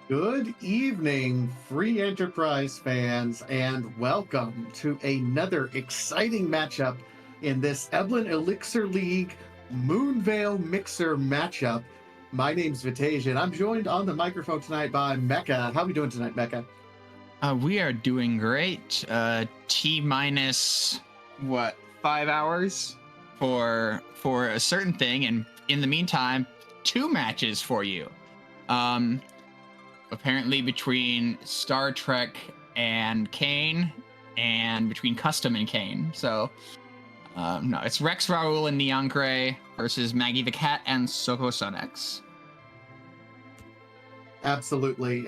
Good evening, free enterprise fans, and welcome to another exciting matchup in this Eblan Elixir League Moonveil Mixer matchup. My name's Vitasia, and I'm joined on the microphone tonight by Mecca. How are we doing tonight, Mecca? We are doing great. T minus what 5 hours for a certain thing, and in the meantime, two matches for you. Um, Apparently between Star Trek and Kane, and between Custom and Kane. So, no, it's Rex Raoul and Neon Gray versus Maggie the Cat and Soko Sonex. Absolutely.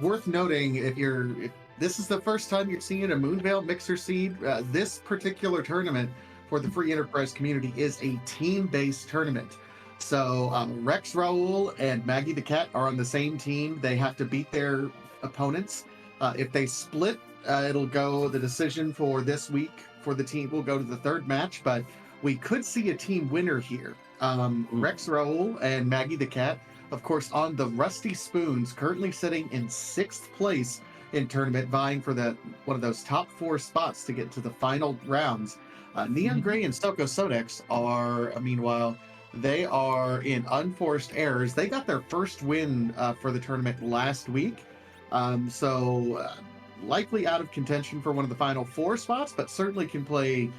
Worth noting, if this is the first time you're seeing a Moonveil Mixer seed, this particular tournament for the free enterprise community is a team-based tournament. So Rex Raoul and Maggie the Cat are on the same team. They have to beat their opponents. If they split, it'll go, the decision for this week for the team will go to the third match, but we could see a team winner here. Rex Raoul and Maggie the Cat, of course, on the Rusty Spoons, currently sitting in sixth place in tournament, vying for one of those top four spots to get to the final rounds. Neon Gray and Soko Sodex are, meanwhile, they are in unforced errors. They got their first win for the tournament last week. So likely out of contention for one of the final four spots, but certainly can play,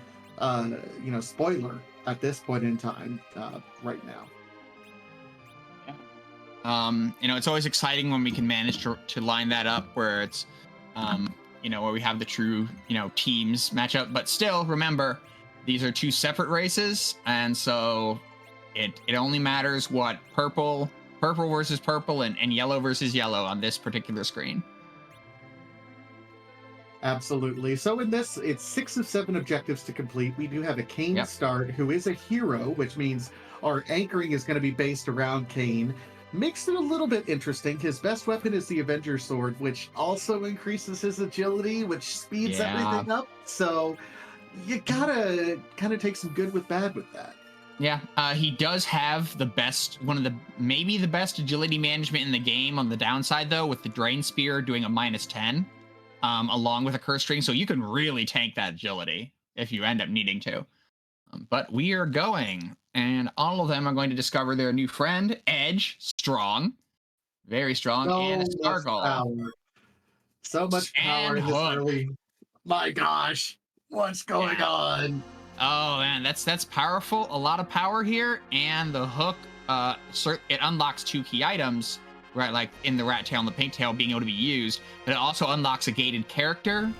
spoiler at this point in time right now. It's always exciting when we can manage to line that up where it's, where we have the true, teams match up. But still, remember, these are two separate races, and so it only matters what purple versus purple and yellow versus yellow on this particular screen. Absolutely. So in this, it's 6 of 7 objectives to complete. We do have a Kane start, who is a hero, which means our anchoring is going to be based around Kane. Makes it a little bit interesting. His best weapon is the Avenger Sword, which also increases his agility, which speeds everything up. So you gotta kind of take some good with bad with that. Yeah, he does have maybe the best agility management in the game on the downside, though, with the Drain Spear doing a -10, along with a Curse String, so you can really tank that agility if you end up needing to. But we are going, and all of them are going to discover their new friend, Edge, strong, very strong, and a Stargall. So much power in this early. My gosh, what's going on? Oh man, that's powerful. A lot of power here, and the hook, it unlocks two key items, right? Like in the rat tail and the pink tail being able to be used, but it also unlocks a gated character.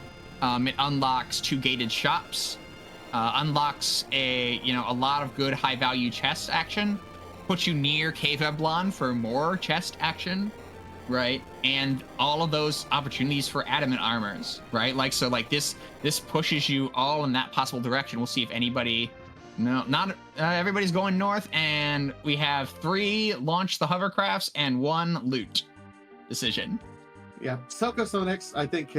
It unlocks two gated shops. Unlocks a lot of good high value chest action, puts you near Cave Eblan for more chest action, right? And all of those opportunities for adamant armors, right? This pushes you all in that possible direction. We'll see if anybody, not everybody's going north, and we have 3 launch the hovercrafts and 1 loot decision. Yeah, Soko Sonex, I think,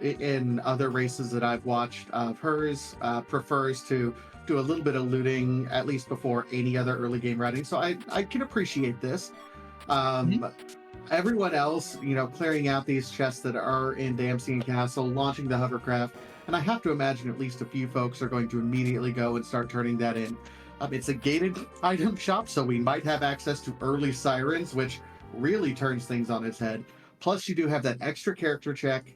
in other races that I've watched of hers, prefers to do a little bit of looting, at least before any other early game routing. So I can appreciate this. Everyone else, clearing out these chests that are in Damsian Castle, launching the hovercraft, and I have to imagine at least a few folks are going to immediately go and start turning that in. It's a gated item shop, so we might have access to early sirens, which really turns things on its head. Plus, you do have that extra character check,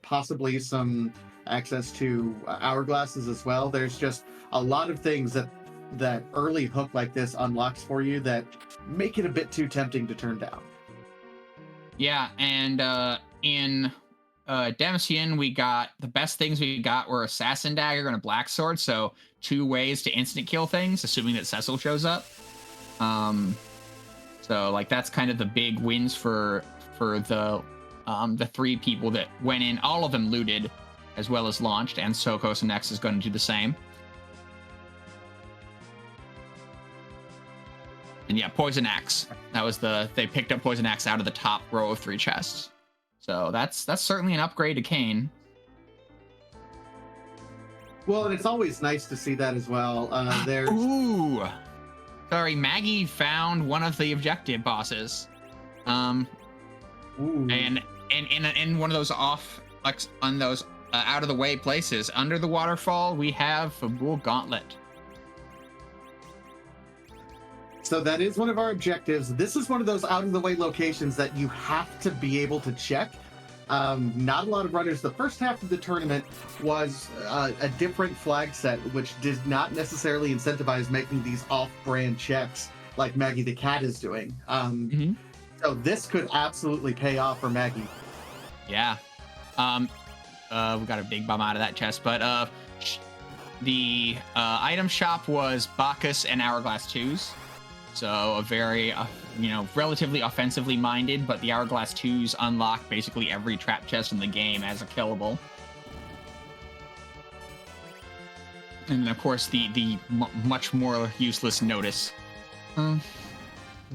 possibly some access to hourglasses as well. There's just a lot of things that early hook like this unlocks for you that make it a bit too tempting to turn down. Yeah, and in Damasian, we got the best things we got were Assassin Dagger and a Black Sword, so 2 ways to instant kill things, assuming that Cecil shows up. So like that's kind of the big wins for the 3 people that went in. All of them looted as well as launched, and Soko Sonex is going to do the same. And yeah, Poison Axe. They picked up Poison Axe out of the top row of 3 chests. So that's certainly an upgrade to Kane. Well, and it's always nice to see that as well. Ooh. Sorry, Maggie found one of the objective bosses. Ooh. And in one of those off, like on those out of the way places under the waterfall, we have a bull gauntlet. So that is one of our objectives. This is one of those out of the way locations that you have to be able to check. Not a lot of runners. The first half of the tournament was a different flag set, which did not necessarily incentivize making these off-brand checks like Maggie the Cat is doing. So this could absolutely pay off for Maggie. Yeah. We got a big bum out of that chest, but the item shop was Bacchus and Hourglass 2s. So a very, relatively offensively minded, but the Hourglass 2s unlock basically every trap chest in the game as a killable. And then, of course, the much more useless Notice.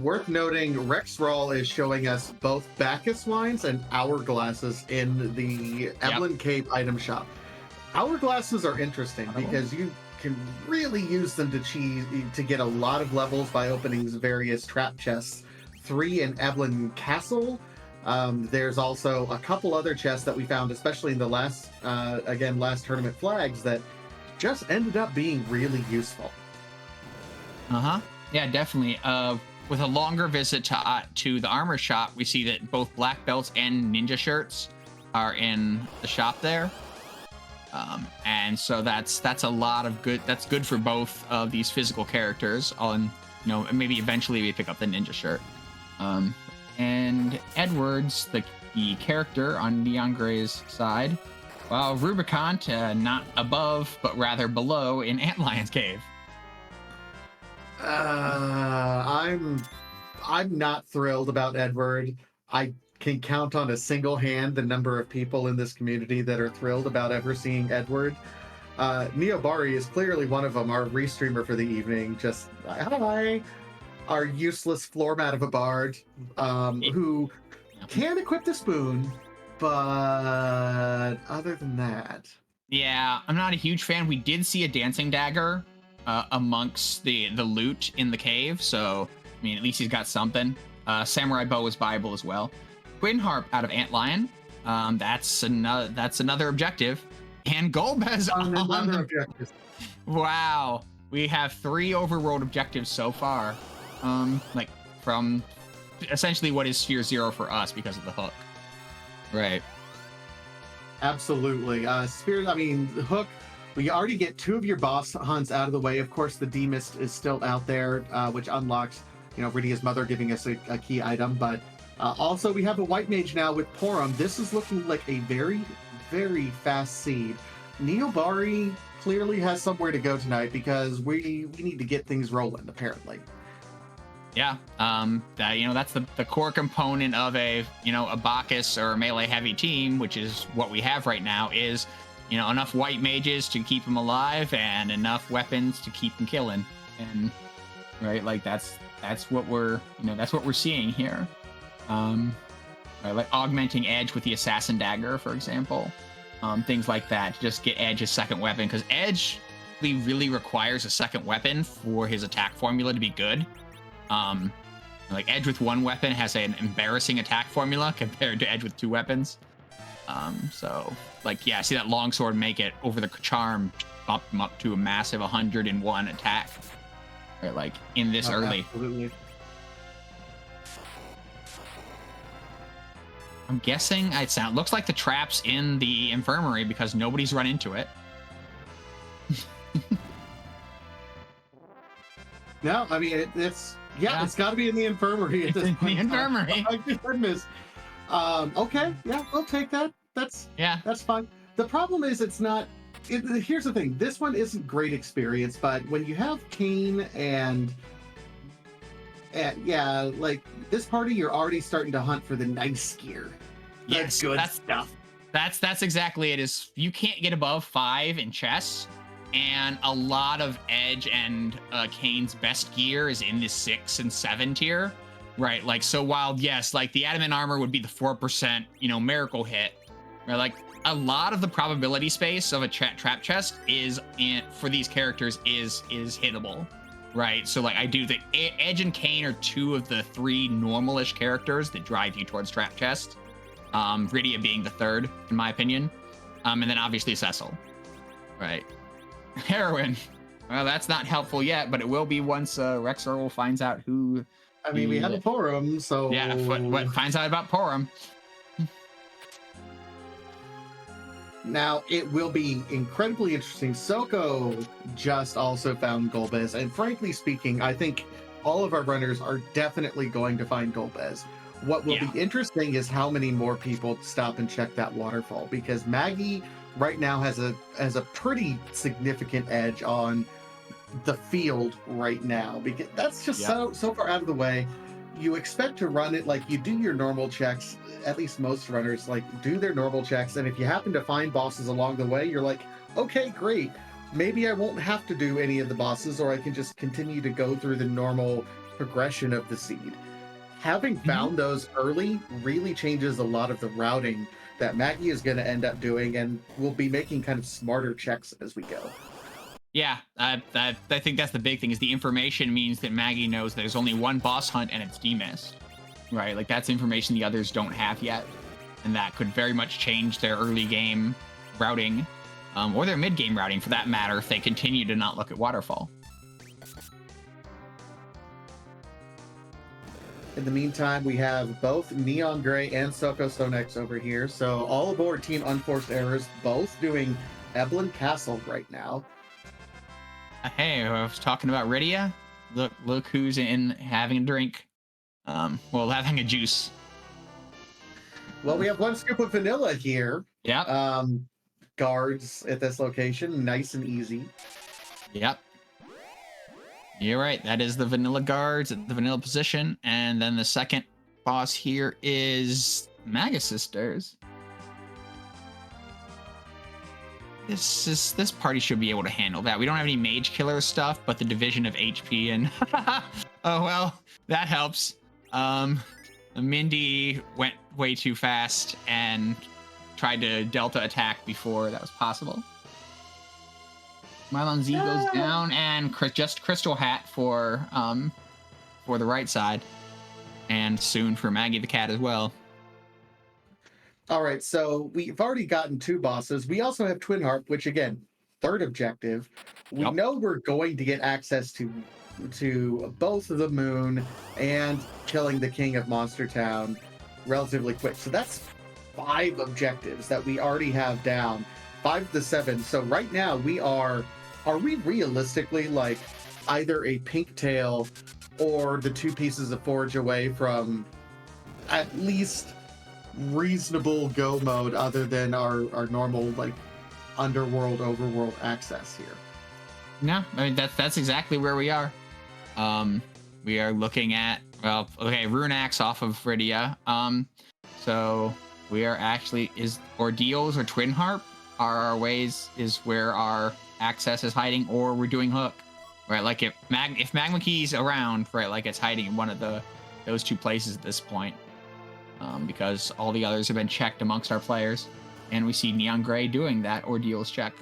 Worth noting, Rex Rawl is showing us both Bacchus wines and Hourglasses in the Eblan Cave item shop. Hourglasses are interesting because you can really use them to get a lot of levels by opening various trap chests. 3 in Eblan Castle. There's also a couple other chests that we found, especially in the last tournament flags, that just ended up being really useful. Yeah, definitely. With a longer visit to the armor shop, we see that both black belts and ninja shirts are in the shop there. And so that's a lot of good. That's good for both of these physical characters. Maybe eventually we pick up the ninja shirt. And Edwards, the character on Neon Gray's side, while Rubicant not above but rather below in Antlion's Cave. I'm not thrilled about Edward. I can count on a single hand the number of people in this community that are thrilled about ever seeing Edward. Neobari is clearly one of them, our restreamer for the evening. Just, hi, our useless floor mat of a bard, who can equip the spoon, but other than that... Yeah, I'm not a huge fan. We did see a dancing dagger amongst the loot in the cave, so, I mean, at least he's got something. Samurai bow is viable as well. Twin harp out of Antlion. That's another objective. And Golbez on another objective. Wow, we have 3 overworld objectives so far. From essentially what is Sphere 0 for us because of the hook. Right. Absolutely. Hook. We already get 2 of your boss hunts out of the way. Of course, the D-Mist is still out there, which unlocks, Rydia's mother giving us a key item, but also, we have a white mage now with Porum. This is looking like a very, very fast seed. Neobari clearly has somewhere to go tonight because we need to get things rolling, apparently. Yeah, that's the core component of a Bacchus or a melee heavy team, which is what we have right now, is, enough white mages to keep them alive and enough weapons to keep them killing. And, right, like that's what we're seeing here. Like augmenting Edge with the Assassin Dagger, for example. Things like that to just get Edge's second weapon, because Edge really requires a second weapon for his attack formula to be good. Like Edge with 1 weapon has an embarrassing attack formula compared to Edge with 2 weapons. See that longsword make it over the charm, bump him up to a massive 101 attack. Right, like in this early. Absolutely. I'm guessing looks like the trap's in the infirmary because nobody's run into it. No, I mean it's got to be in the infirmary at this point. The infirmary. Oh my goodness. Okay, yeah, we'll take that. That's fine. The problem is it's not. Here's the thing. This one isn't great experience, but when you have Kane and like this party, you're already starting to hunt for the nice gear. Yes, good stuff. That's exactly it. Is you can't get above 5 in chess, and a lot of Edge and Kane's best gear is in the 6 and 7 tier, right? Like, so while yes, like the adamant armor would be the 4%, miracle hit, right? Like a lot of the probability space of a trap chest is for these characters is hittable. right? So like I do think Edge and Kane are two of the three normalish characters that drive you towards Trap Chest. Rydia being the third, in my opinion. And then obviously Cecil, right? Heroin. Well, that's not helpful yet, but it will be once Rex Earl finds out who. I mean, we have a forum, so yeah, what finds out about Porum. Now, it will be incredibly interesting. Soko just also found Golbez, and frankly speaking, I think all of our runners are definitely going to find Golbez. What will be interesting is how many more people stop and check that waterfall, because Maggie right now has a pretty significant edge on the field right now, because that's just so far out of the way. You expect to run it like you do your normal checks. At least most runners like do their normal checks, and if you happen to find bosses along the way, you're like, okay, great, maybe I won't have to do any of the bosses, or I can just continue to go through the normal progression of the seed. Having found those early really changes a lot of the routing that Maggie is going to end up doing, and we'll be making kind of smarter checks as we go. Yeah, I think that's the big thing, is the information means that Maggie knows there's only one boss hunt and it's demissed, right? Like that's information the others don't have yet, and that could very much change their early game routing, or their mid game routing for that matter, if they continue to not look at Waterfall. In the meantime, we have both Neon Gray and Soko Sonex over here. So all aboard Team Unforced Errors, both doing Eblan Castle right now. Hey, I was talking about Rydia. Look who's in having a drink. Well, having a juice. Well, we have one scoop of vanilla here. Yeah. Guards at this location, nice and easy. Yep. You're right. That is the vanilla guards at the vanilla position. And then the second boss here is Maga Sisters. This party should be able to handle that. We don't have any mage killer stuff, but the division of HP and oh well, that helps. Mindy went way too fast and tried to delta attack before that was possible. Mylon Z goes down, and just Crystal Hat for the right side, and soon for Maggie the Cat as well. All right, so we've already gotten two bosses. We also have Twin Harp, which again, third objective. We know we're going to get access to both the moon and killing the king of Monster Town relatively quick. So that's 5 objectives that we already have down. 5 of the 7. So right now we are we realistically like either a pink tail or the 2 pieces of forge away from at least reasonable go mode, other than our normal like underworld overworld access here? No, I mean that's exactly where we are. We are looking at, well, okay, Rune Axe off of Rydia. So we are actually, is Ordeals or Twin Harp are our ways, is where our access is hiding, or we're doing Hook, right? Like if Magma Key's around, right, like it's hiding in one of those 2 places at this point, because all the others have been checked amongst our players, and we see Neon Gray doing that Ordeals check.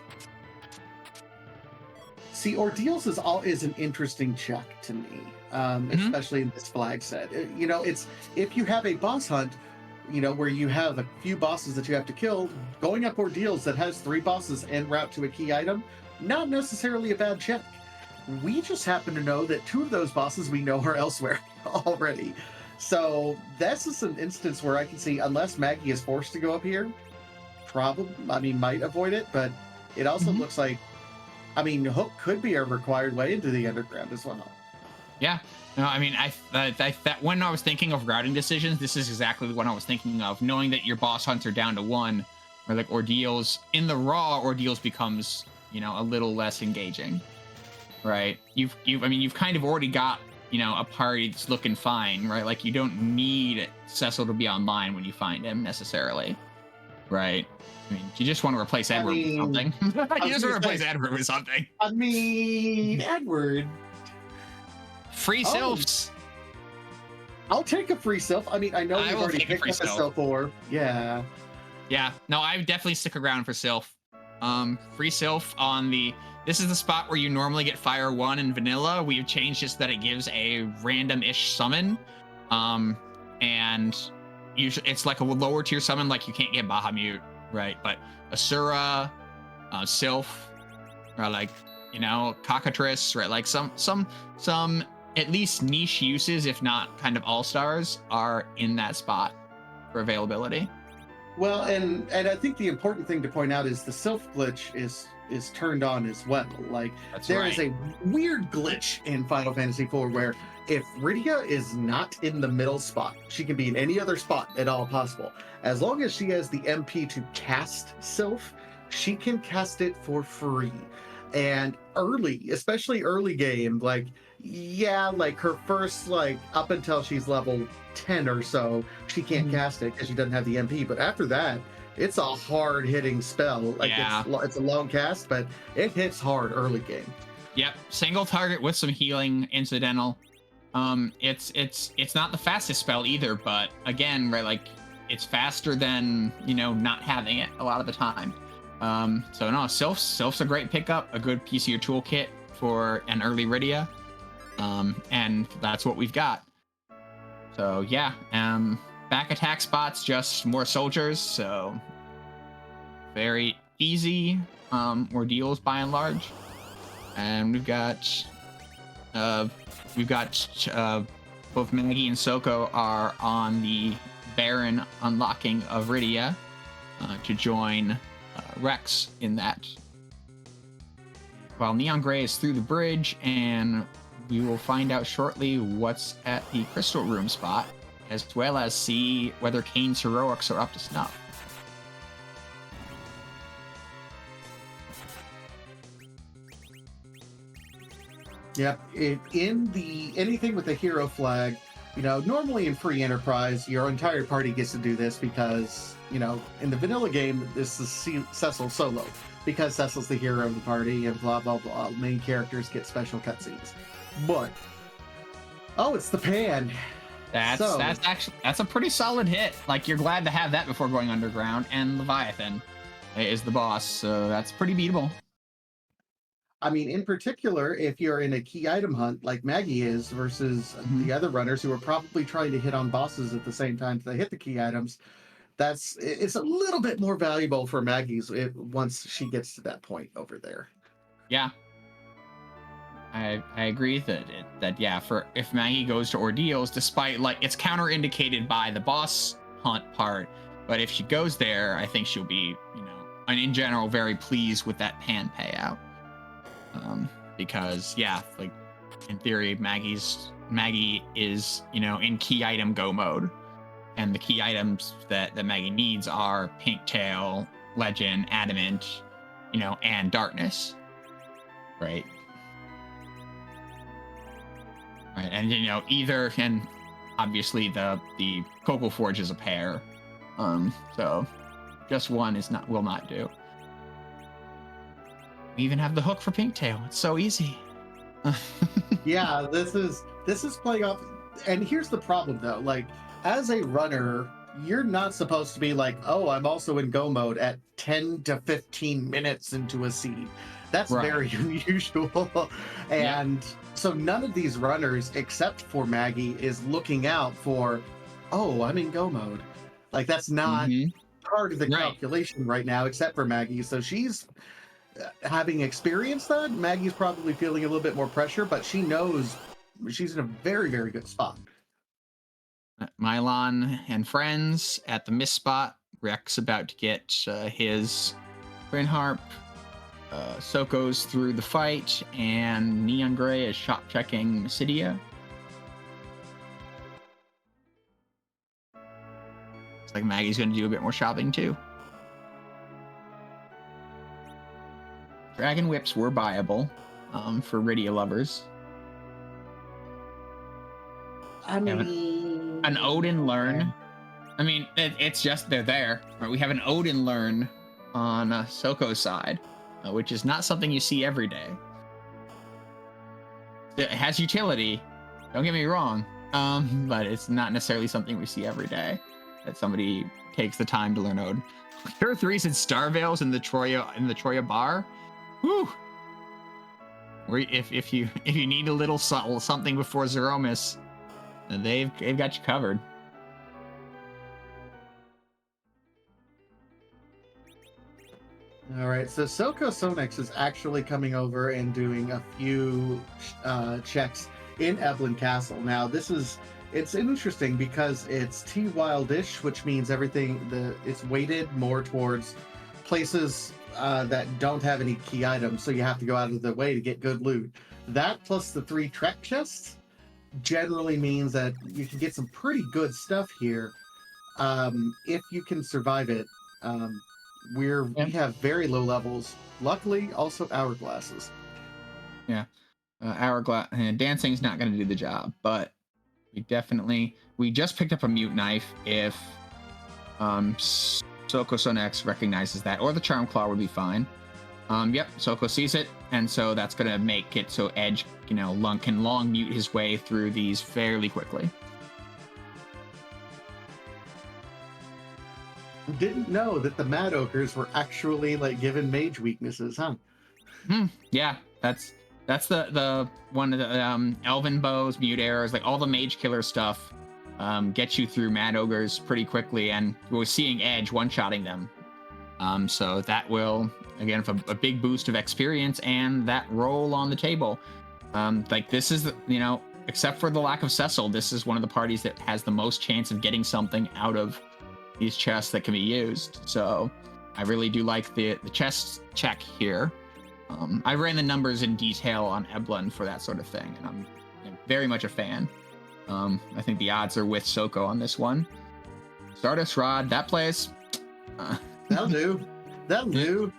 See, Ordeals is an interesting check to me, especially in this flag set. You know, it's if you have a boss hunt, you know, where you have a few bosses that you have to kill, going up Ordeals that has 3 bosses en route to a key item, not necessarily a bad check. We just happen to know that 2 of those bosses we know are elsewhere already. So this is an instance where I can see, unless Maggie is forced to go up here, might avoid it, but it also looks like, I mean, Hook could be a required way into the underground as well. Yeah. No, I mean, that when I was thinking of routing decisions, this is exactly what I was thinking of. Knowing that your boss hunts are down to 1, or like Ordeals, in the raw, Ordeals becomes, you know, a little less engaging, right? You've kind of already got, you know, a party that's looking fine, right? Like you don't need Cecil to be online when you find him necessarily, right? I mean, you just want to replace Edward with something. You just want to replace Edward with something. I mean, Edward. Free sylphs. I'll take a free sylph. I mean, I know we've already picked up a sylph ore. Yeah. Yeah. No, I would definitely stick around for sylph. Free sylph on the this is the spot where you normally get Fire 1 in vanilla. We've changed it so that it gives a random-ish summon. And usually it's like a lower tier summon, like you can't get Bahamut, right? But Asura, Sylph, or like, you know, Cockatrice, right? Like some at least niche uses, if not kind of all-stars, are in that spot for availability. Well, and I think the important thing to point out is the Sylph glitch is turned on as well. Like there is a weird glitch in Final Fantasy IV where if Rydia is not in the middle spot, she can be in any other spot at all possible. As long as she has the MP to cast Sylph, she can cast it for free. And early, especially early game, like, yeah, like her first, like, up until she's level 10 or so, she can't cast it because she doesn't have the MP. But after that, it's a hard hitting spell. Like, it's a long cast, but it hits hard early game. Yep, single target with some healing incidental. It's not the fastest spell either, but again, right, like it's faster than, you know, not having it a lot of the time. So no, Sylph's a great pickup, a good piece of your toolkit for an early Rydia. And that's what we've got. So yeah, back attack spots, just more soldiers, so very easy ordeals by and large. And we've got both Maggie and Soko are on the Baron unlocking of Rydia to join Rex in that. While Neon Gray is through the bridge, and we will find out shortly what's at the Crystal Room spot, as well as see whether Kane's heroics are up to snuff. Yep. In the anything with the hero flag, you know, normally in free enterprise, your entire party gets to do this because, you know, in the vanilla game, this is Cecil solo because Cecil's the hero of the party and blah blah blah. Main characters get special cutscenes, but it's the pan. That's a pretty solid hit. Like, you're glad to have that before going underground, and Leviathan is the boss, so that's pretty beatable. I mean, in particular, if you're in a key item hunt like Maggie is versus the other runners who are probably trying to hit on bosses at the same time they hit the key items, it's a little bit more valuable for Maggie's once she gets to that point over there. Yeah, I agree that yeah, for if Maggie goes to ordeals, despite like it's counterindicated by the boss hunt part, but if she goes there, I think she'll be, you know, and in general very pleased with that pan payout. Because yeah, like in theory, Maggie is, you know, in key item go mode, and the key items that Maggie needs are Pinktail, Legend, Adamant, you know, and Darkness, right? Right, and you know either, and obviously the Cocoa Forge is a pair, so just one will not do. We even have the hook for Pinktail. It's so easy. Yeah, this is playing off. And here's the problem though. Like, as a runner, you're not supposed to be like, oh, I'm also in go mode at 10 to 15 minutes into a seed. That's very unusual. And so none of these runners, except for Maggie, is looking out for, oh, I'm in go mode. Like, that's not part of the calculation right now, except for Maggie. So she's having experienced that. Maggie's probably feeling a little bit more pressure, but she knows she's in a very, very good spot. Mylon and friends at the miss spot. Rex about to get his Twin Harp. Soko's through the fight, and Neon Gray is shop checking Cydia. Looks like Maggie's going to do a bit more shopping too. Dragon Whips were buyable for Rydia lovers. I mean, an Odin learn. I mean, it's just they're there. Right? We have an Odin learn on Soko's side, which is not something you see every day. It has utility, don't get me wrong, but it's not necessarily something we see every day that somebody takes the time to learn Odin. Tier 3s and Star Veils in the Troya bar. Whew. if you need a little something before Zeromus, they've got you covered. All right, so Soko Sonex is actually coming over and doing a few checks in Eblan Castle. Now, it's interesting because it's T Wildish, which means it's weighted more towards places that don't have any key items, so you have to go out of the way to get good loot. That plus the 3 trek chests generally means that you can get some pretty good stuff here if you can survive it. We have very low levels. Luckily, also hourglasses. Yeah, hourglass dancing's not going to do the job, but we just picked up a mute knife. If Soko Sonex recognizes that, or the Charm Claw would be fine. Yep, Soko sees it, and so that's going to make it so Edge, can long mute his way through these fairly quickly. Didn't know that the Mad Ogres were actually given mage weaknesses, huh? Yeah, that's the one of the Elven Bows, Mute Arrows, all the mage killer stuff get you through Mad Ogres pretty quickly, and we're seeing Edge one-shotting them. So that will, again, a big boost of experience and that roll on the table. This is, except for the lack of Cecil, this is one of the parties that has the most chance of getting something out of these chests that can be used. So I really do like the chest check here. I ran the numbers in detail on Eblan for that sort of thing, and I'm very much a fan. I think the odds are with Soko on this one. Stardust Rod, that plays. That'll do. That'll do.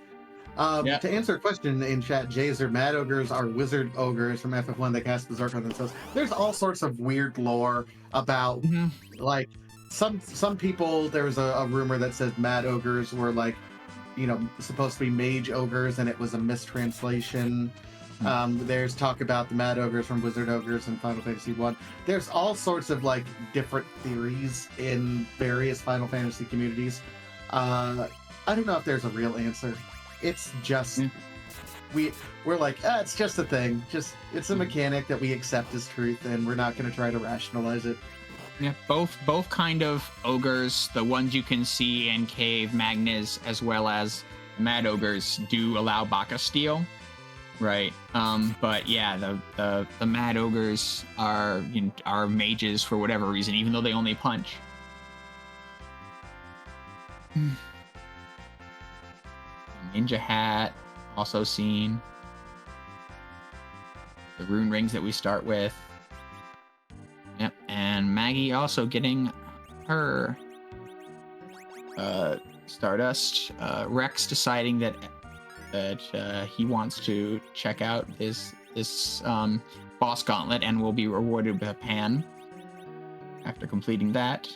Yeah. To answer a question in chat, Jazer, Mad Ogres are wizard ogres from FF1 that cast Berserk on themselves. There's all sorts of weird lore about, some people, there was a rumor that said Mad Ogres were supposed to be mage ogres and it was a mistranslation. There's talk about the Mad Ogres from Wizard Ogres in Final Fantasy 1. There's all sorts of different theories in various Final Fantasy communities. I don't know if there's a real answer. It's just we're it's just a thing. It's a mechanic that we accept as truth, and we're not going to try to rationalize it. Yeah, both kind of ogres, the ones you can see in Cave Magnes, as well as Mad Ogres, do allow Baka Steel, right? But yeah, the Mad Ogres are are mages for whatever reason, even though they only punch. Ninja Hat, also seen. The rune rings that we start with. Yep, and Maggie also getting her Stardust. Rex deciding that he wants to check out this boss gauntlet and will be rewarded with a pan after completing that.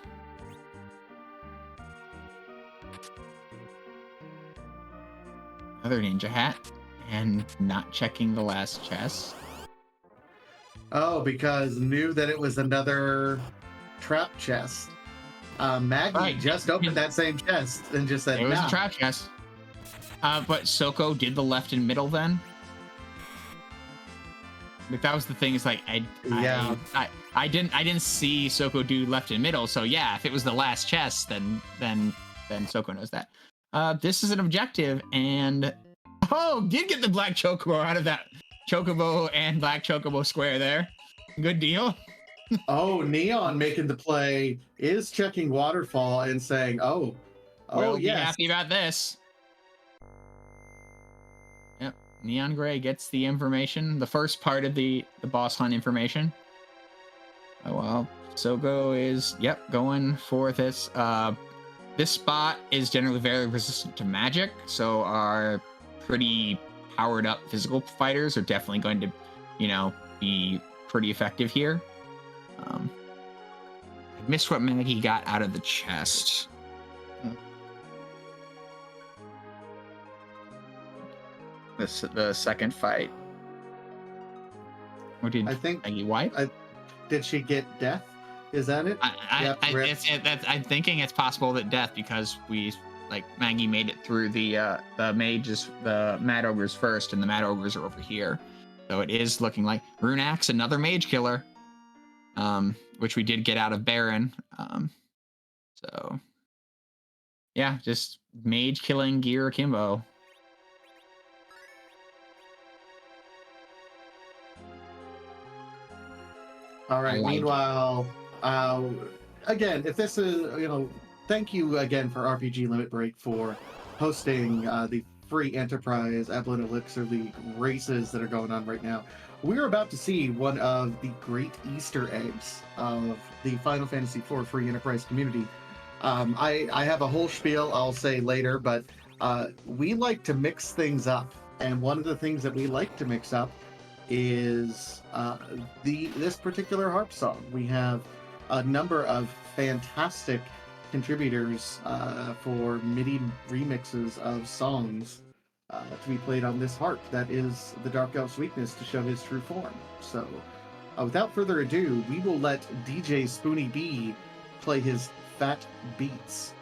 Another Ninja Hat, and not checking the last chest. Oh, because knew that it was another trap chest. Maggie just opened that same chest and just said, it was a trap chest. But Soko did the left and middle then. But that was the thing. Is I didn't see Soko do left and middle. So yeah, if it was the last chest, then Soko knows that. This is an objective, and did get the black chocobo out of that chocobo and black chocobo square there. Good deal. Neon making the play is checking waterfall and saying, we'll be happy about this. Yep, Neon Gray gets the information, the first part of the boss hunt information. Oh well, Soko is going for this. This spot is generally very resistant to magic, so our pretty powered up physical fighters are definitely going to, be pretty effective here. I missed what Maggie got out of the chest. The second fight. Or did Maggie wipe? Did she get death? Is that it? I'm thinking it's possible that death, because Maggie made it through the mages, the Mad Ogres first, and the Mad Ogres are over here. So it is looking like Rune Axe, another mage killer, which we did get out of Baron. So yeah, just mage killing gear akimbo. All right. Like Meanwhile, again, if this is, thank you again for RPG Limit Break for hosting the free Enterprise Eblan Elixir League races that are going on right now. We're about to see one of the great Easter eggs of the Final Fantasy IV free Enterprise community. I have a whole spiel I'll say later, but we like to mix things up. And one of the things that we like to mix up is this particular harp song. We have a number of fantastic contributors for MIDI remixes of songs to be played on this harp. That is the Dark Elf's weakness to show his true form. So without further ado, we will let DJ Spoony B play his fat beats.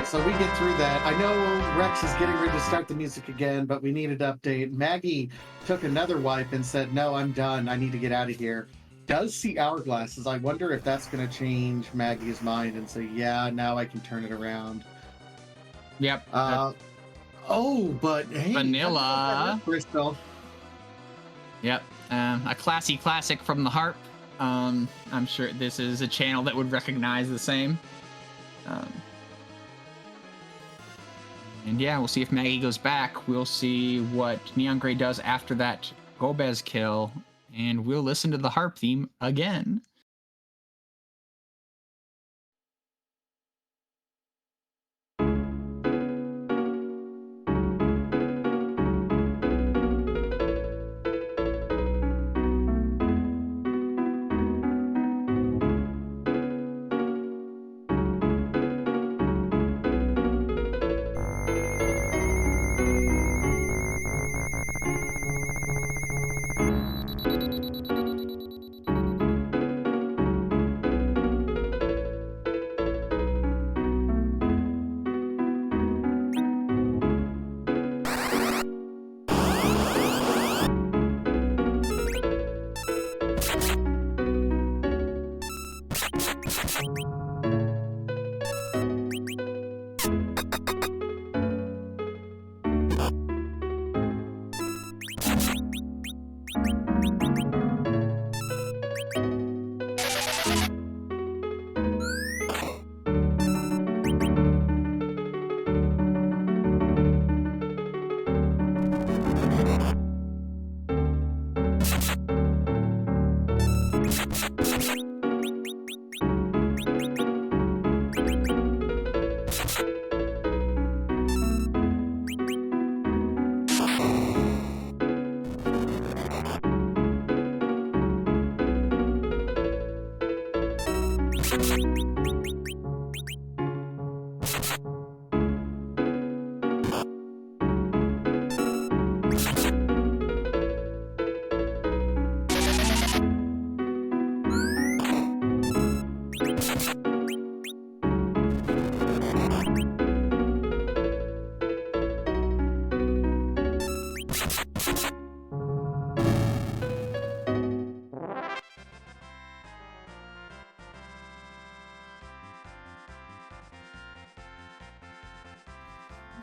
So we get through that. I know Rex is getting ready to start the music again, but we needed to update. Maggie took another wipe and said, "No, I'm done. I need to get out of here." Does see hourglasses. I wonder if that's going to change Maggie's mind and say, "Yeah, now I can turn it around." Yep. But hey, Vanilla Crystal. Yep. A classy classic from the harp. I'm sure this is a channel that would recognize the same. And yeah, we'll see if Maggie goes back. We'll see what Neon Grey does after that Gobez kill. And we'll listen to the harp theme again.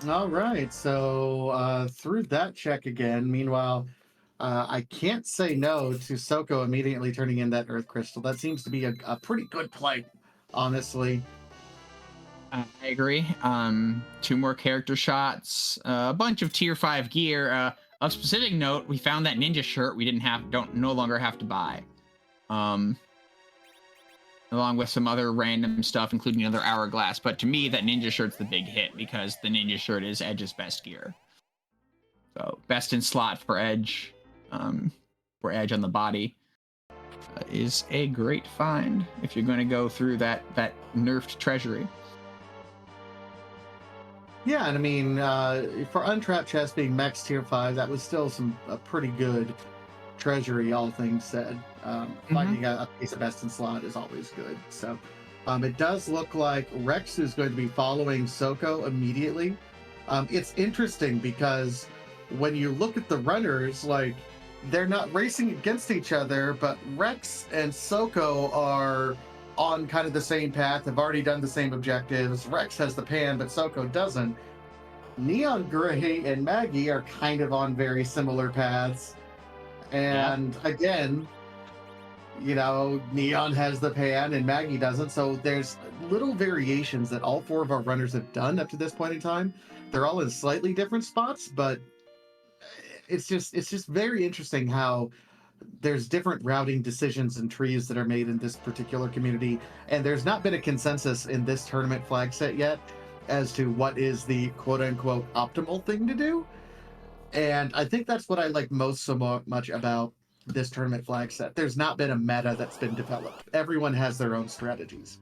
All right, so through that check again. Meanwhile, I can't say no to Soko immediately turning in that Earth Crystal. That seems to be a pretty good play, honestly. I agree. Two more character shots, a bunch of tier 5 gear. Of specific note, we found that ninja shirt we don't no longer have to buy. Um, Along with some other random stuff, including another hourglass. But to me, that ninja shirt's the big hit because the ninja shirt is Edge's best gear. So best in slot for Edge on the body is a great find if you're going to go through that nerfed treasury. Yeah, and I mean, for Untrapped Chest being max tier 5, that was still a pretty good treasury, all things said. Finding a piece of best in slot is always good. So it does look like Rex is going to be following Soko immediately. It's interesting because when you look at the runners, like, they're not racing against each other, but Rex and Soko are on kind of the same path, have already done the same objectives. Rex has the pan, but Soko doesn't. Neon Gray and Maggie are kind of on very similar paths. And again, you know, Neon has the pan and Maggie doesn't. So there's little variations that all four of our runners have done up to this point in time. They're all in slightly different spots, but it's just very interesting how there's different routing decisions and trees that are made in this particular community, and there's not been a consensus in this tournament flag set yet as to what is the quote-unquote optimal thing to do. And I think that's what I like most so much about this tournament flag set. There's not been a meta that's been developed. Everyone has their own strategies.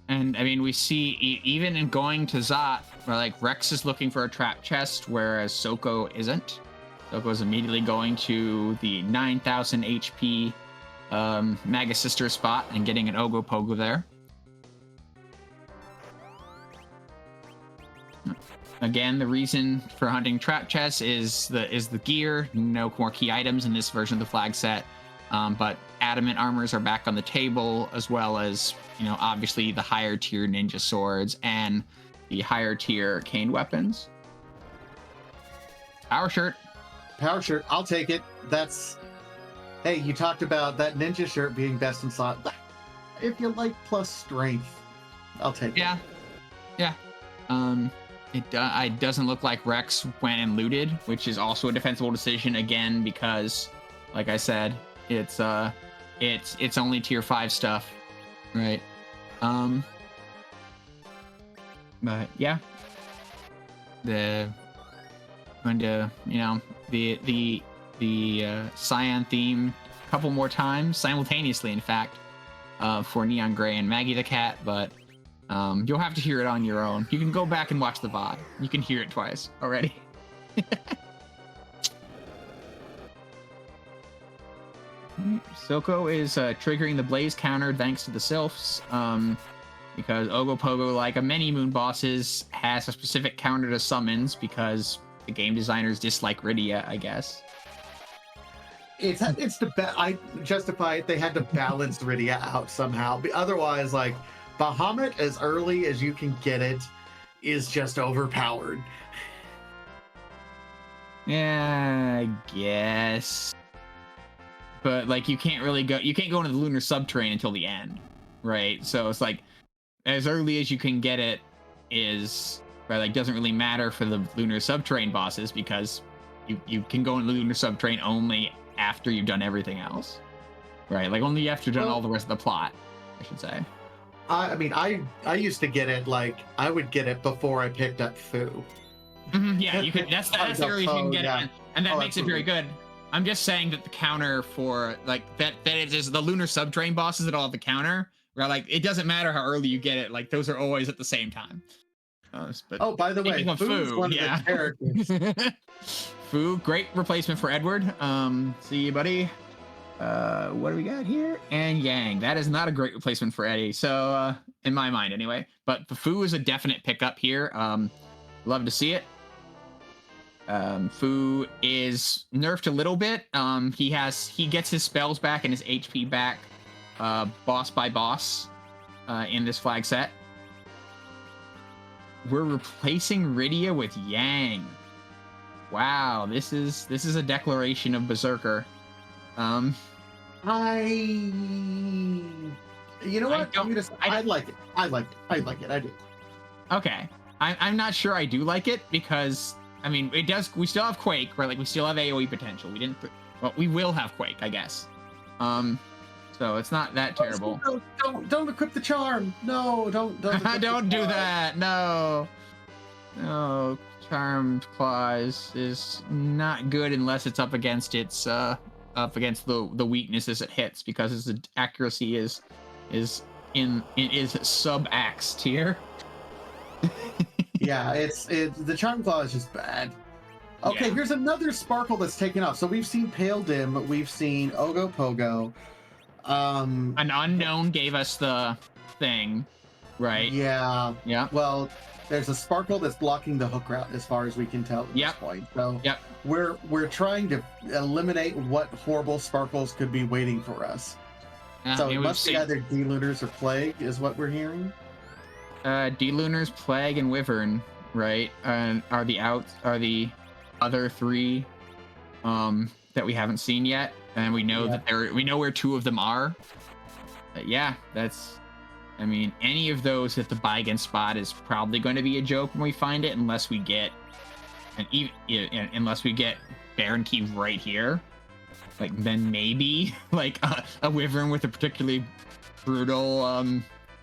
And I mean, we see even in going to Zot, where like Rex is looking for a trap chest, whereas Soko isn't. Soko is immediately going to the 9,000 HP Maga Sister spot and getting an Ogopogo there. Again, the reason for hunting trap chests is the gear. No more key items in this version of the flag set, but adamant armors are back on the table, as well as, you know, obviously the higher tier ninja swords and the higher tier cane weapons. Power shirt. Power shirt, I'll take it. Hey, you talked about that ninja shirt being best in slot. If you like plus strength, I'll take it. Yeah. It doesn't look like Rex went and looted, which is also a defensible decision again because, like I said, it's only tier 5 stuff, right? But yeah, the Cyan theme a couple more times simultaneously, in fact, for Neon Gray and Maggie the Cat, but you'll have to hear it on your own. You can go back and watch the VOD. You can hear it twice already. Soko is triggering the Blaze counter thanks to the Sylphs, because Ogopogo, like many moon bosses, has a specific counter to summons because the game designers dislike Rydia, I guess. I justify it. They had to balance Rydia out somehow. Otherwise, like, Bahamut, as early as you can get it, is just overpowered. Yeah, I guess. But like, you can't go into the lunar subterrane until the end, right? So it's like, as early as you can get it is, right, like, doesn't really matter for the lunar subterrane bosses because you can go into the lunar subterrane only after you've done everything else, right? Like, only after you've done all the rest of the plot, I should say. I mean, I used to get it, like, I would get it before I picked up Foo. Yeah, you could. That's the earliest you can get it, and that makes it very good. I'm just saying that the counter for, like, that it is the lunar subterrane bosses that all have the counter, Right, like it doesn't matter how early you get it. Like those are always at the same time. But Oh, by the way, speaking of Foo's Fu, one of yeah. the characters. Fu, great replacement for Edward. See you, buddy. What do we got here? And Yang. That is not a great replacement for Eddie. So, in my mind, anyway. But the Fu is a definite pickup here. Love to see it. Fu is nerfed a little bit. He gets his spells back and his HP back, boss by boss, in this flag set. We're replacing Rydia with Yang. Wow, this is a declaration of Berserker. You know what? I like it. I like it. I do. Okay. I'm not sure I do like it because I mean it does. We still have Quake, right? Like we still have AOE potential. We didn't. Well, we will have Quake, I guess. So it's not that terrible. Don't equip the charm. No, don't. Don't do that. No. Charmed Claws is not good unless it's up against the weaknesses it hits, because its accuracy is sub-axe tier. Yeah, the Charm Claw is just bad. Okay, Here's another sparkle that's taken off. So we've seen Pale Dim, we've seen Ogo Pogo. An unknown gave us the thing, right? Yeah. Yeah. Well, there's a sparkle that's blocking the hook route as far as we can tell at this point. So we're trying to eliminate what horrible sparkles could be waiting for us. So it must be either D-Lunars or Plague is what we're hearing. D-Lunars, Plague, and Wyvern, right? Are the other three that we haven't seen yet, and we know we know where two of them are. But I mean, any of those at the buy against spot is probably going to be a joke when we find it, unless we get Baron Key right here. Like then maybe like a Wyvern with a particularly brutal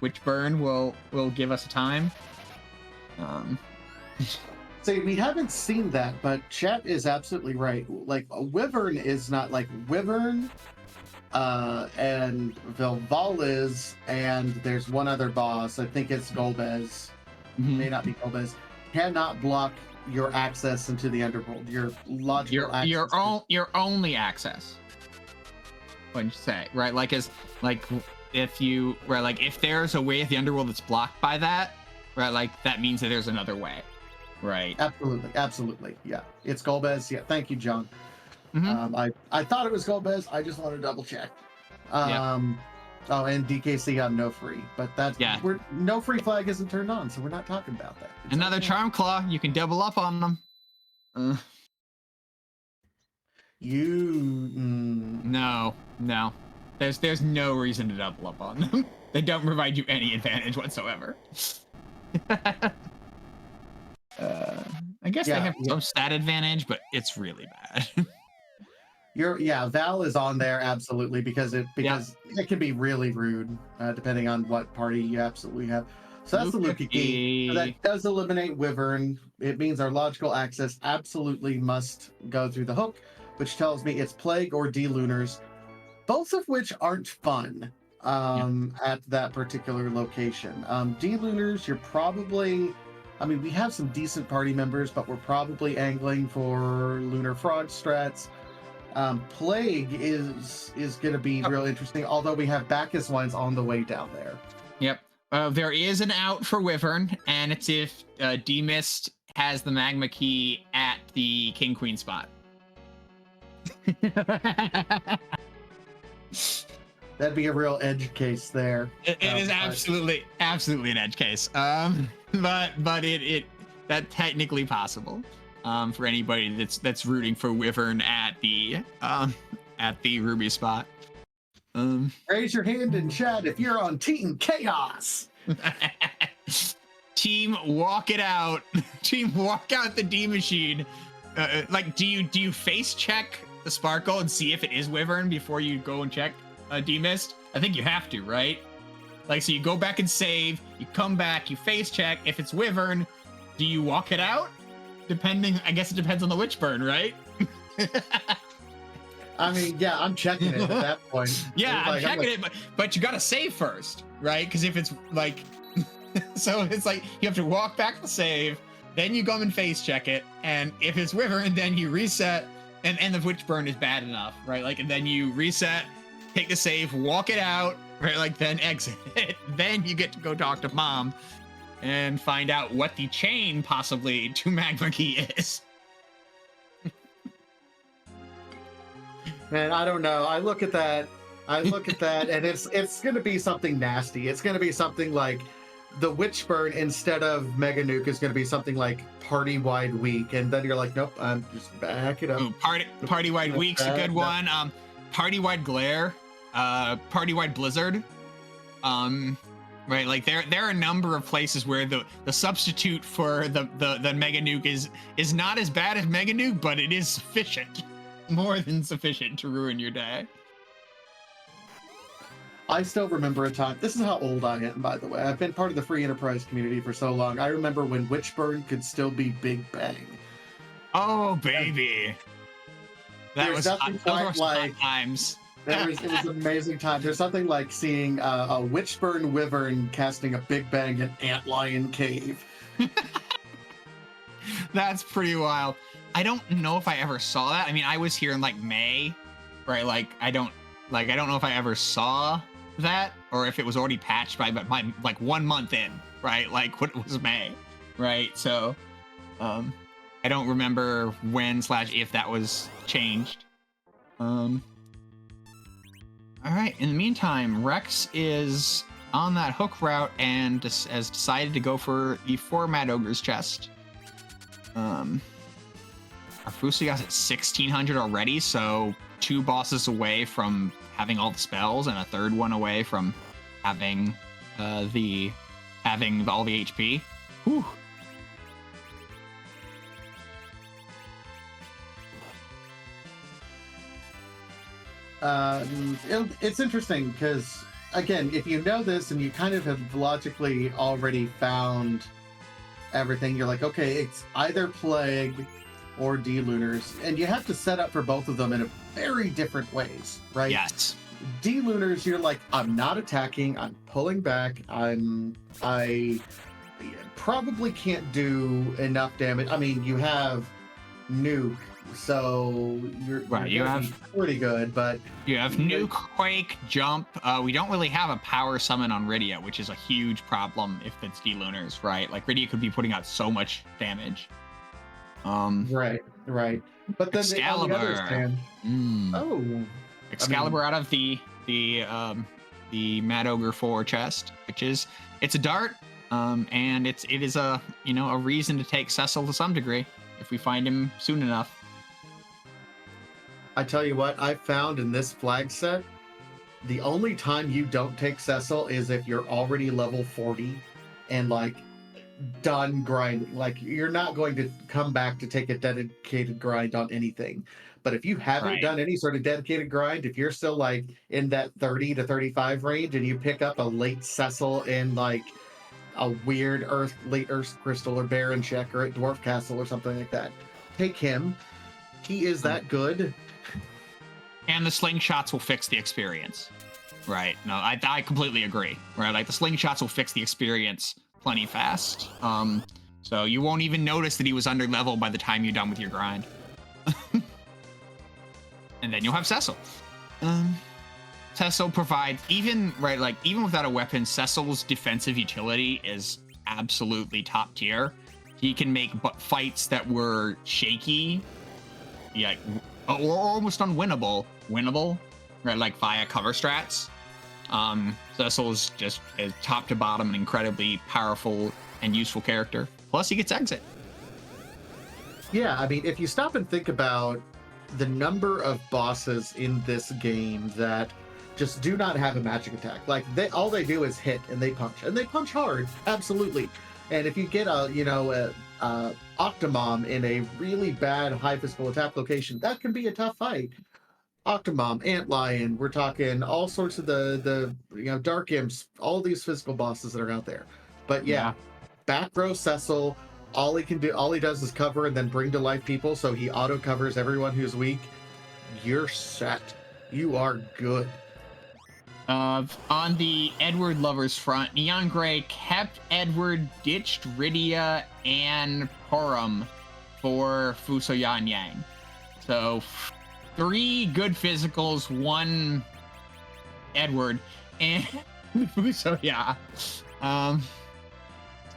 Witch Burn will give us a time. See, we haven't seen that, but chat is absolutely right. Like a Wyvern is not like Wyvern, and Vilvalis, and there's one other boss. I think it's Golbez. May not be Golbez. Cannot block your access into the underworld. Your logical access. Your only access. Wouldn't you say, right? Like if there's a way of the underworld that's blocked by that, right? Like that means that there's another way, right? Absolutely. Yeah, it's Golbez. Yeah, thank you, John. I thought it was Golbez. I just want to double check. Oh, and DKC on no free, but no free flag isn't turned on, so we're not talking about that. It's another Charm Claw. You can double up on them. No. There's no reason to double up on them. They don't provide you any advantage whatsoever. I guess they have some stat advantage, but it's really bad. Val is on there absolutely because it can be really rude depending on what party you absolutely have. So that's the Luka key. So that does eliminate Wyvern. It means our logical access absolutely must go through the hook, which tells me it's Plague or D-Lunars, both of which aren't fun at that particular location. D-Lunars, you're probably, we have some decent party members, but we're probably angling for Lunar Frog strats. Plague is going to be real interesting, although we have Bacchus lines on the way down there. Yep. There is an out for Wyvern, and it's if D-Mist has the Magma Key at the King Queen spot. That'd be a real edge case there. It is absolutely an edge case. But that's technically possible. For anybody that's rooting for Wyvern at the Ruby spot. Raise your hand in chat if you're on Team Chaos. Team Walk It Out. Team Walk Out the D Machine. Do you face check the Sparkle and see if it is Wyvern before you go and check D-Mist? I think you have to, right? Like, so you go back and save, you come back, you face check. If it's Wyvern, do you walk it out? I guess it depends on the Witch Burn, right? I mean, yeah, I'm checking it at that point. Yeah, I'm Like, checking it, but you gotta save first, right? Because if it's like, so it's like you have to walk back to save, then you come and face check it, and if it's Wyvern, then you reset, and the Witchburn is bad enough, right? Like, and then you reset, take the save, walk it out, right? Like, then exit it. Then you get to go talk to Mom and find out what the chain possibly to Magma Key is. Man, I don't know. I look at that, and it's gonna be something nasty. It's gonna be something like the Witchburn instead of Mega Nuke is gonna be something like Party Wide Week, and then you're like, nope, I'm just back it up. Ooh, Party Wide Week's a good one. Party Wide Glare, Party Wide Blizzard. Right, like there are a number of places where the substitute for the Mega Nuke is not as bad as Mega Nuke, but it is sufficient. More than sufficient to ruin your day. I still remember a time. This is how old I am, by the way. I've been part of the free enterprise community for so long. I remember when Witchburn could still be Big Bang. Oh baby, that was like times. It was amazing time. There's something like seeing a Witchburn Wyvern casting a Big Bang in Antlion Cave. That's pretty wild. I don't know if I ever saw that. I mean, I was here in like May, right? Like I don't know if I ever saw that or if it was already patched by my like 1 month in, right? Like what was May, right? So, I don't remember when / if that was changed. All right. In the meantime, Rex is on that hook route and has decided to go for the 4 Mad Ogre's chest. Our Fusia's at 1600 already, so 2 bosses away from having all the spells, and a 3rd one away from having all the HP. Whew. It's interesting because, again, if you know this and you kind of have logically already found everything, you're like, okay, it's either Plague or D-Lunars, and you have to set up for both of them in a very different ways, right? Yes. D-Lunars, you're like, I'm not attacking, I'm pulling back, I probably can't do enough damage. I mean, you have Nuke, so you're right. You have pretty good, but you have Nuke, Quake, Jump. We don't really have a power summon on Rydia, which is a huge problem if it's D-Lunars, right? Like Rydia could be putting out so much damage. Right. But then Excalibur. on the other hand, Excalibur out of the Mad Ogre 4 chest, which is it's a dart, and it is a a reason to take Cecil to some degree if we find him soon enough. I tell you what, I found in this flag set, the only time you don't take Cecil is if you're already level 40 and like done grinding. Like you're not going to come back to take a dedicated grind on anything. But if you haven't done any sort of dedicated grind, if you're still like in that 30 to 35 range and you pick up a late Cecil in like a weird late Earth Crystal or Baron Check or at Dwarf Castle or something like that, take him. He is that good. And the slingshots will fix the experience. Right. No, I completely agree. Right. Like the slingshots will fix the experience plenty fast. So you won't even notice that he was under level by the time you're done with your grind. And then you'll have Cecil. Cecil provides even without a weapon, Cecil's defensive utility is absolutely top tier. He can make fights that were shaky, or almost unwinnable, right? Like via cover strats. Cecil's just is top to bottom an incredibly powerful and useful character. Plus, he gets exit. Yeah, I mean, if you stop and think about the number of bosses in this game that just do not have a magic attack, like all they do is hit and they punch hard, absolutely. And if you get a Octomom in a really bad high physical attack location, that can be a tough fight. Octomom, Antlion, we're talking all sorts of the Dark Imps, all these physical bosses that are out there. But yeah, back row Cecil, all he does is cover and then bring to life people, so he auto covers everyone who's weak. you're set. You are good. On the Edward lovers front, Neon Gray kept Edward, ditched Rydia and Porum for Fuso Yan Yang. So 3 good physicals, 1 Edward, and Fuso Ya. So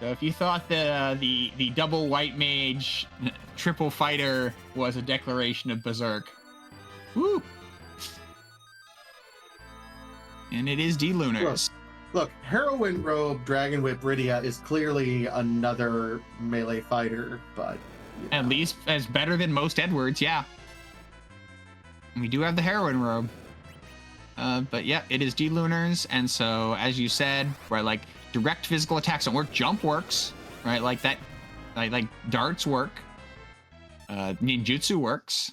if you thought that the double white mage triple fighter was a declaration of berserk, woo! And it is D-Lunars. Look, Heroine Robe Dragon Whip Rydia is clearly another melee fighter, but At least as better than most Edwards, yeah. And we do have the Heroine Robe. But yeah, it is D-Lunars, and so as you said, where like direct physical attacks don't work, jump works, right? Like that, like darts work, ninjutsu works,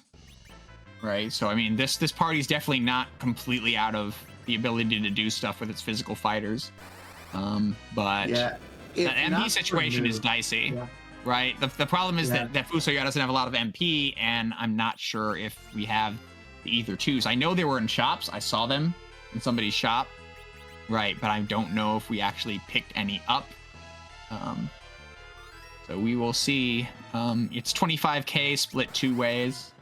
right? So I mean, this party's definitely not completely out of the ability to do stuff with its physical fighters, but yeah, the MP situation is dicey, right? The problem is that Fusoya doesn't have a lot of MP, and I'm not sure if we have the either twos. I know they were in shops. I saw them in somebody's shop, right? But I don't know if we actually picked any up. So we will see. It's 25k split 2 ways,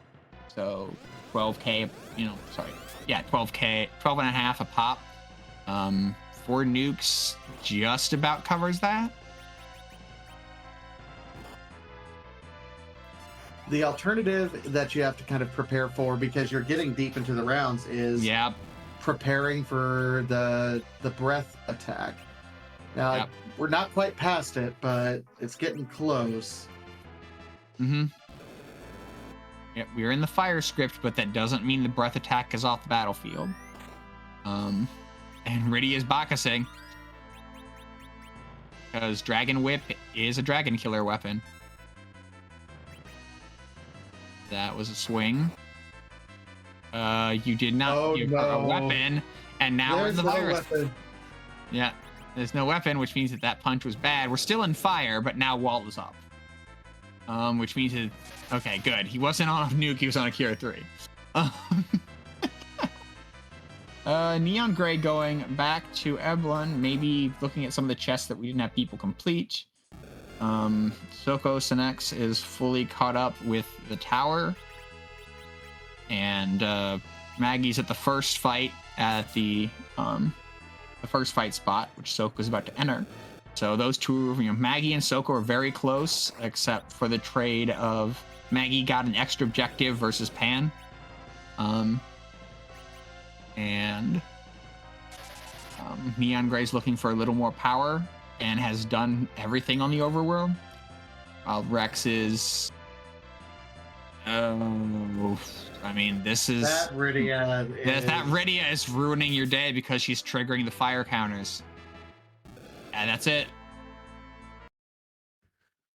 so 12k. 12k, 12 and a half a pop. 4 nukes just about covers that. The alternative that you have to kind of prepare for, because you're getting deep into the rounds, is preparing for the breath attack. Now, we're not quite past it, but it's getting close. Mm-hmm. Yep, we're in the fire script, but that doesn't mean the breath attack is off the battlefield. And Rydia is Bakasing, because Dragon Whip is a dragon killer weapon. That was a swing. You did not use a weapon, and now we're in the virus. Weapon. Yeah, there's no weapon, which means that punch was bad. We're still in fire, but now wall is up. Which means it. Okay, good. He wasn't on a nuke. He was on a Kira 3. Neon Gray going back to Eblan, maybe looking at some of the chests that we didn't have people complete. Soko Sinex is fully caught up with the tower, and Maggie's at the first fight at the first fight spot, which Soko is about to enter. So those two, Maggie and Soko are very close, except for the trade of Maggie got an extra objective versus Pan, and Neon Gray's looking for a little more power and has done everything on the overworld, while Rex is I mean, this is that Rydia is ruining your day because she's triggering the fire counters, and that's it.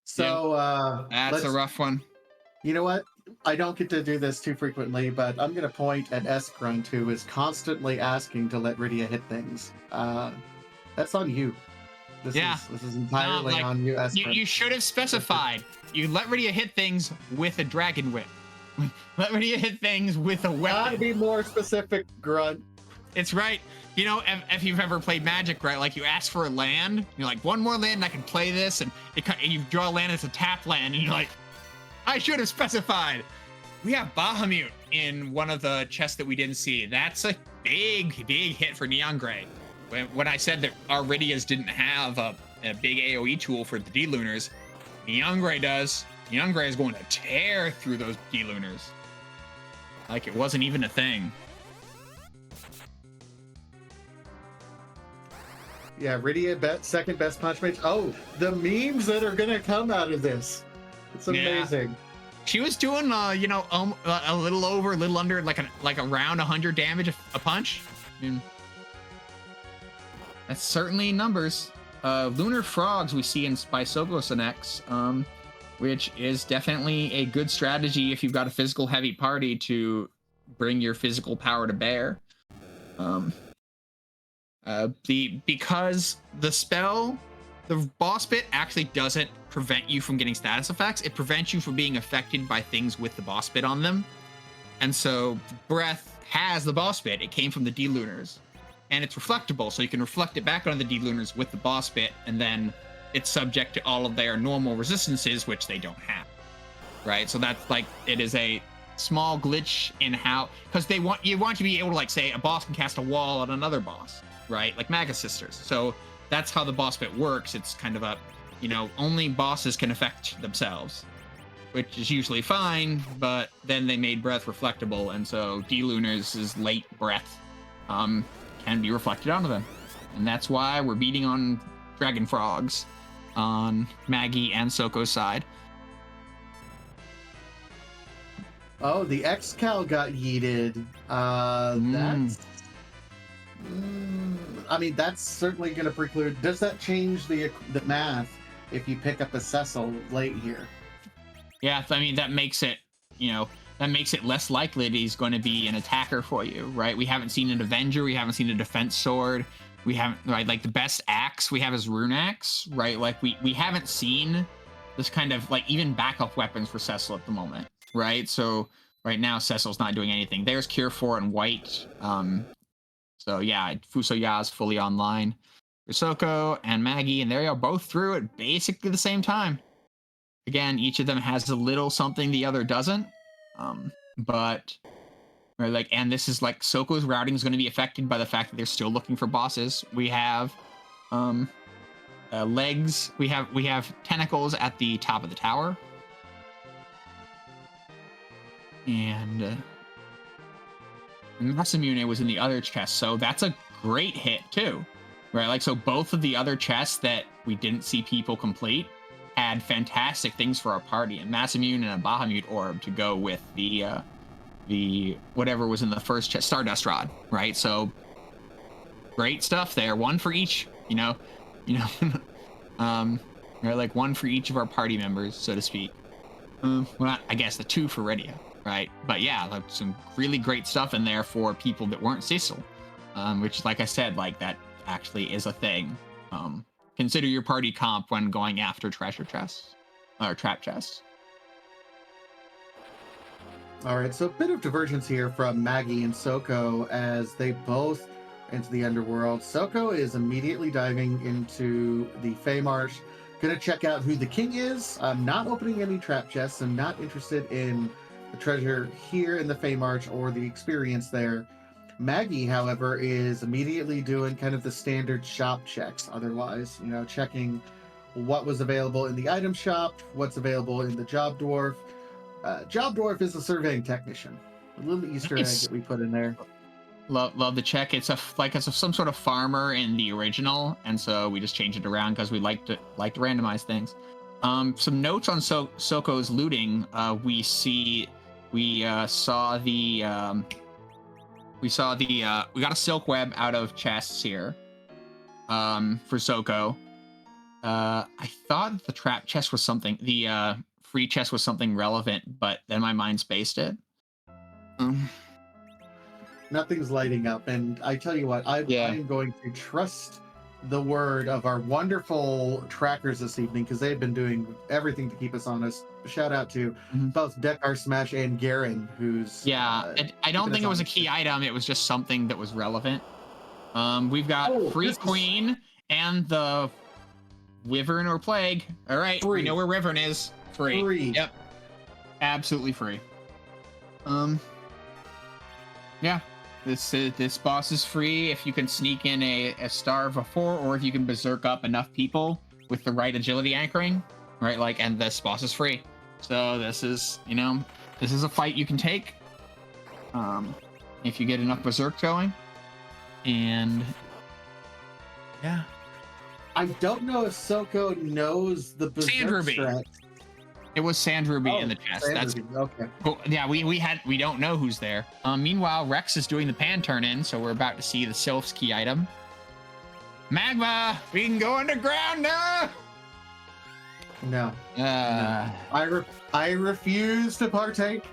So that's a rough one. You know what? I don't get to do this too frequently, but I'm going to point at S-Grunt, who is constantly asking to let Rydia hit things. That's on you. This is entirely on you, S-Grunt. You should have specified. You let Rydia hit things with a Dragon Whip. Let Rydia hit things with a weapon. Gotta be more specific, Grunt. It's right. You know, if you've ever played Magic, right? Like, you ask for a land, you're like, 1 more land and I can play this, and you draw a land as a tap land, and you're like, I should have specified. We have Bahamut in one of the chests that we didn't see. That's a big hit for Neon Gray. When I said that our Rydias didn't have a big AoE tool for the D-Lunars, Neon Gray does. Neon Gray is going to tear through those D-Lunars like it wasn't even a thing. Yeah, Rydia second best punch mage. Oh, the memes that are gonna come out of this. It's amazing. Yeah. She was doing, a little over, a little under, like around 100 damage a punch. I mean, that's certainly numbers. Lunar Frogs we see in by Soko Sinex, which is definitely a good strategy if you've got a physical heavy party to bring your physical power to bear. Because the spell, the boss bit actually doesn't prevent you from getting status effects. It prevents you from being affected by things with the boss bit on them. And so breath has the boss bit. It came from the D-Lunars. And it's reflectable, so you can reflect it back onto the D-Lunars with the boss bit, and then it's subject to all of their normal resistances, which they don't have. Right? So that's like, it is a small glitch in how, because you want to be able to, like, say a boss can cast a wall on another boss, right? Like Maga Sisters. So that's how the boss bit works. It's kind of a, only bosses can affect themselves, which is usually fine, but then they made breath reflectable, and so D-Lunars' late breath can be reflected onto them. And that's why we're beating on dragon frogs on Maggie and Soko's side. Oh, the X-Cal got yeeted. That's... I mean, that's certainly going to preclude... Does that change the math if you pick up a Cecil late here? Yeah, I mean, that makes it, that makes it less likely that he's going to be an attacker for you, right? We haven't seen an Avenger. We haven't seen a defense sword. We haven't, right? Like, the best axe we have is Rune Axe, right? Like, we haven't seen this kind of, like, even backup weapons for Cecil at the moment, right? So right now, Cecil's not doing anything. There's Cure 4 in white. So yeah, Fuso Ya's fully online. Soko and Maggie, and they are both through at basically the same time. Again, each of them has a little something the other doesn't. But right, like, and this is like Soko's routing is going to be affected by the fact that they're still looking for bosses. We have legs. We have tentacles at the top of the tower, and Masamune was in the other chest, so that's a great hit too, right? Like, so both of the other chests that we didn't see people complete had fantastic things for our party, and Masamune and a Bahamut orb to go with the whatever was in the first chest, Stardust Rod, right? So great stuff there. One for each, right, like one for each of our party members, so to speak. Well, I guess the two for Rydia, right? But yeah, like some really great stuff in there for people that weren't Cecil, which, like I said, like that actually is a thing. Consider your party comp when going after treasure chests or trap chests. All right, so a bit of divergence here from Maggie and Soko as they both enter the underworld. Soko is immediately diving into the Fey Marsh, gonna check out who the king is. I'm not opening any trap chests. I'm not interested in the treasure here in the Fey Marsh or the experience there. Maggie, however, is immediately doing kind of the standard shop checks. Otherwise, checking what was available in the item shop, what's available in the Job Dwarf. Job Dwarf is a surveying technician. A little Easter egg that we put in there. Love the check. It's some sort of farmer in the original, and so we just changed it around because we like to randomize things. Some notes on Soko's looting. We got a silk web out of chests here. For Soko. I thought the trap chest was something. The free chest was something relevant, but then my mind spaced it. Nothing's lighting up, and I tell you what, I'm going to trust the word of our wonderful trackers this evening, because they've been doing everything to keep us honest. Shout out to both Dekar Smash and Garen, who's I don't think it was a key item. It was just something that was relevant. We've got Free Queen and the Wyvern or Plague. All right, we know where Wyvern is. Free. Yep, absolutely free. Yeah, this boss is free if you can sneak in a Star of a 4, or if you can berserk up enough people with the right agility anchoring, right? Like, and this boss is free. So this is a fight you can take if you get enough berserk going. And yeah, I don't know if Soko knows the berserk Sand Ruby. strat. It was Sand Ruby in the chest. That's okay. Cool. Yeah, we don't know who's there. Meanwhile, Rex is doing the pan turn in, so we're about to see the Sylph's key item. Magma, we can go underground now. No. I refuse to partake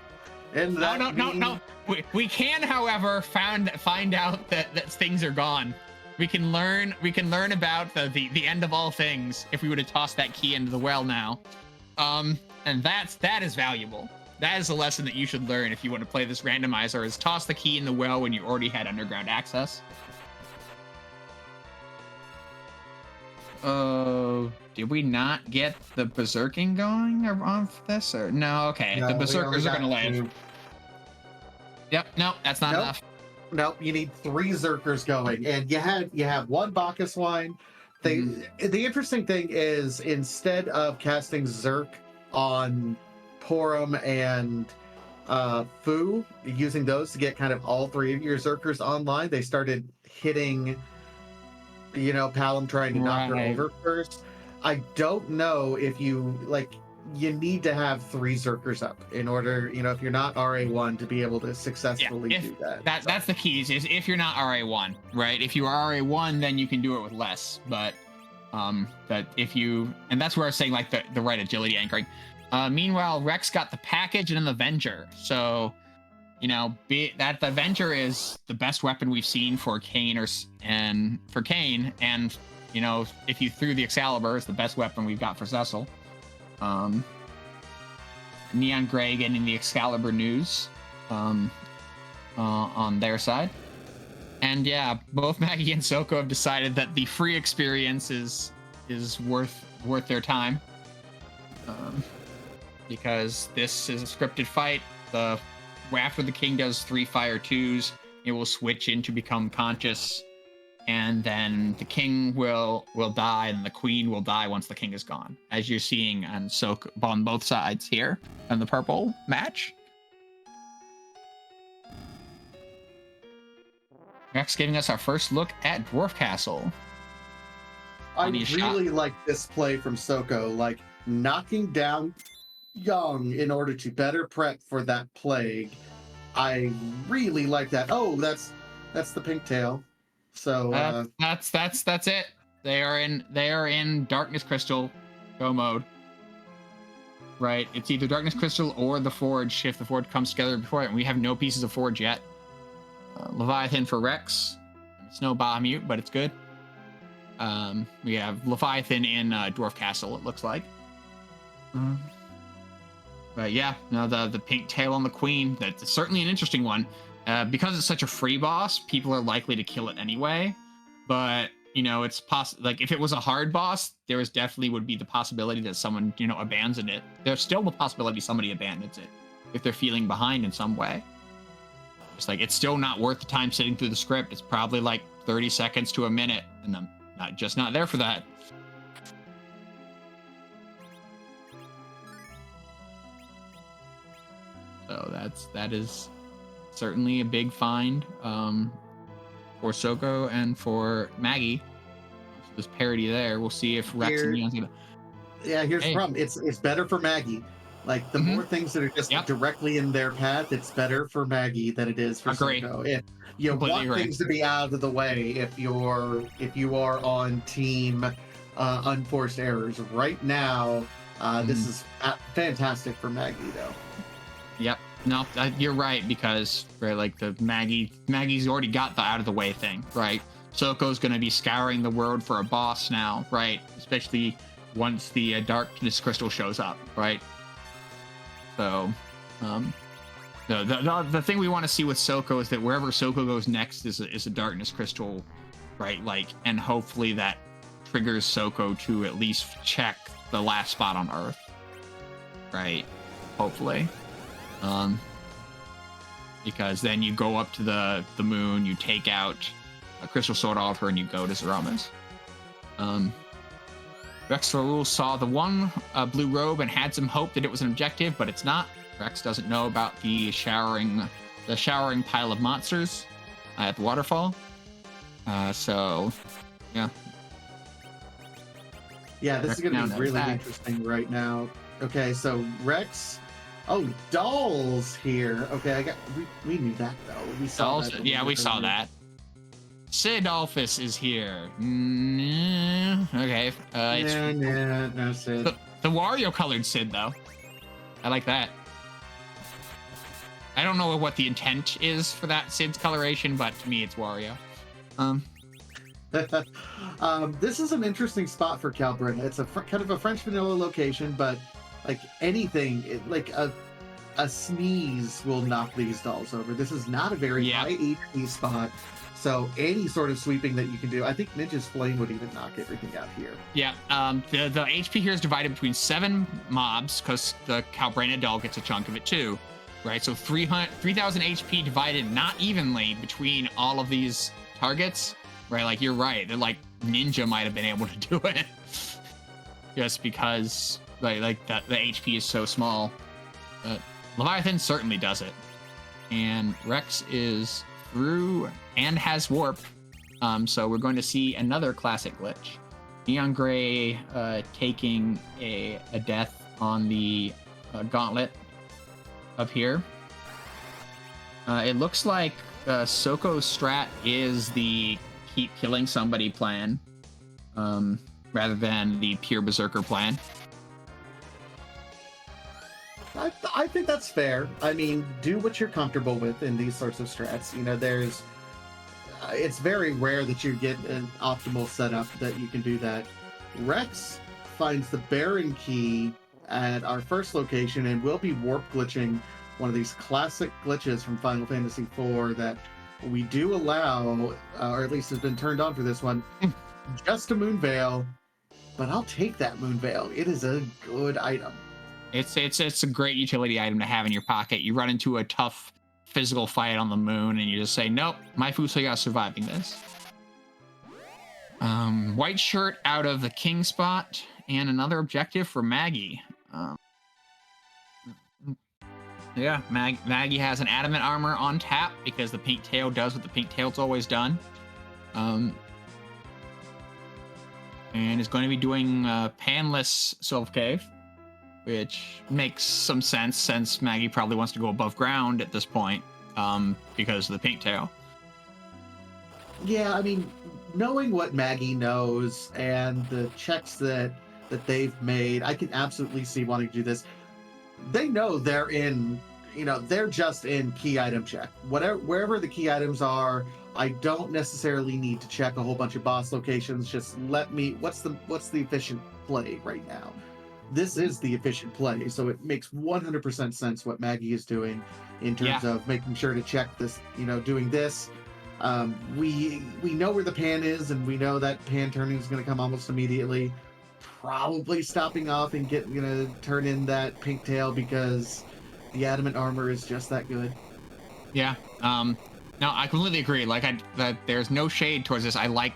in that. No. We can, however, find out that things are gone. We can learn about the end of all things if we were to toss that key into the well now. And that is valuable. that is a lesson that you should learn if you want to play this randomizer, is toss the key in the well when you already had underground access. Oh, did we not get the berserking going on this? Or no? Okay, No, the we berserkers only are gonna got live. two. Yep, no, that's not Nope. enough. Nope, you need 3 Zerkers going, and you have 1 Bacchus line. The interesting thing is, instead of casting Zerk on Porum and Fu, using those to get kind of all 3 of your Zerkers online, they started hitting, Palom trying to knock her Right. over first. I don't know if you need to have 3 Zerkers up in order, if you're not RA1, to be able to successfully do that. That's the keys, is if you're not RA1, right? If you are RA1, then you can do it with less. But that if you, and that's where I was saying like the right agility anchoring. Meanwhile, Rex got the package and the Avenger. So, that the Avenger is the best weapon we've seen for Kane and if you threw the Excalibur, it's the best weapon we've got for Cecil. Neon Gray getting the Excalibur news on their side. And yeah, both Maggie and Soko have decided that the free experience is worth their time. Because this is a scripted fight. After the king does 3 fire 2s, it will switch in to become conscious, and then the king will die, and the queen will die once the king is gone, as you're seeing on both sides here in the purple match. Next, giving us our first look at Dwarf Castle. I really like this play from Soko, like knocking down Young in order to better prep for that plague. I really like that. Oh, that's the pink tail. So that's it. They are in Darkness Crystal go mode. Right. It's either Darkness Crystal or the Forge if the Forge comes together before it. And we have no pieces of Forge yet. Leviathan for Rex. It's no Bahamut, but it's good. We have Leviathan in Dwarf Castle, it looks like. But yeah, no, the pink tail on the queen, that's certainly an interesting one. Because it's such a free boss, people are likely to kill it anyway. But, it's possible, like if it was a hard boss, there was definitely would be the possibility that someone, abandoned it. There's still the possibility somebody abandons it if they're feeling behind in some way. It's like, it's still not worth the time sitting through the script. It's probably like 30 seconds to a minute, and I'm not there for that. So that is certainly a big find for Soko and for Maggie. So this parody there. We'll see if Rex and Neon's gonna. Yeah, here's the problem. It's better for Maggie. Like the more things that are just directly in their path, it's better for Maggie than it is for Soko. If you Completely want things to be out of the way, if you are on team unforced errors right now, this is fantastic for Maggie though. Yep. No, you're right, because like the Maggie's already got the out of the way thing, right? Soko's going to be scouring the world for a boss now, right? Especially once the Darkness Crystal shows up, right? So, the thing we want to see with Soko is that wherever Soko goes next is a Darkness Crystal, right? Like, and hopefully that triggers Soko to at least check the last spot on Earth, right? Hopefully. Because then you go up to the moon, you take out a crystal sword off her, and you go to Zeromas. Rex Raoul saw the one blue robe and had some hope that it was an objective, but it's not. Rex doesn't know about the showering pile of monsters at the waterfall. So, yeah. Yeah, this is going to be really interesting right now. Okay, so Rex. Oh, Dolls here. Okay, we knew that though. We saw Dolls, that. yeah, we saw that. Sidolphus is here. Okay. It's no Sid. The Wario colored Sid though. I like that. I don't know what the intent is for that Sid's coloration, but to me it's Wario. This is an interesting spot for Calbrin. It's kind of a French vanilla location, but like anything, a sneeze will knock these dolls over. This is not a very Yep. high HP spot, so any sort of sweeping that you can do, I think Ninja's Flame would even knock everything out here. Yeah, the HP here is divided between 7 mobs because the Calbrained doll gets a chunk of it too, right? So 3,000 HP divided not evenly between all of these targets, right? Like you're right, that like Ninja might have been able to do it, just because like the HP is so small. But Leviathan certainly does it, and Rex is through and has warp. So we're going to see another classic glitch. Neon Gray taking a death on the gauntlet up here. It looks like Soko's strat is the keep killing somebody plan, rather than the pure berserker plan. I think that's fair. I mean, do what you're comfortable with in these sorts of strats. You know, it's very rare that you get an optimal setup that you can do that. Rex finds the Baron key at our first location and will be warp glitching one of these classic glitches from Final Fantasy IV that we do allow, or at least has been turned on for this one, just a Moonveil, but I'll take that Moonveil. It is a good item. It's a great utility item to have in your pocket. You run into a tough physical fight on the moon, and you just say, "Nope, my Fusoya is surviving this." White shirt out of the king spot, and another objective for Maggie. Yeah, Maggie has an adamant armor on tap because the pink tail does what the pink tail's always done. And is going to be doing panless Sylph Cave, which makes some sense since Maggie probably wants to go above ground at this point, because of the pink tail. Yeah, I mean, knowing what Maggie knows and the checks that they've made, I can absolutely see wanting to do this. They know they're in, they're just in key item check. Wherever the key items are, I don't necessarily need to check a whole bunch of boss locations. Just what's the efficient play right now? This is the efficient play, so it makes 100% sense what Maggie is doing in terms of making sure to check this, doing this. We know where the pan is, and we know that pan turning is going to come almost immediately. Probably stopping off and turn in that pink tail because the adamant armor is just that good. Yeah. No, I completely agree. That there's no shade towards this. I like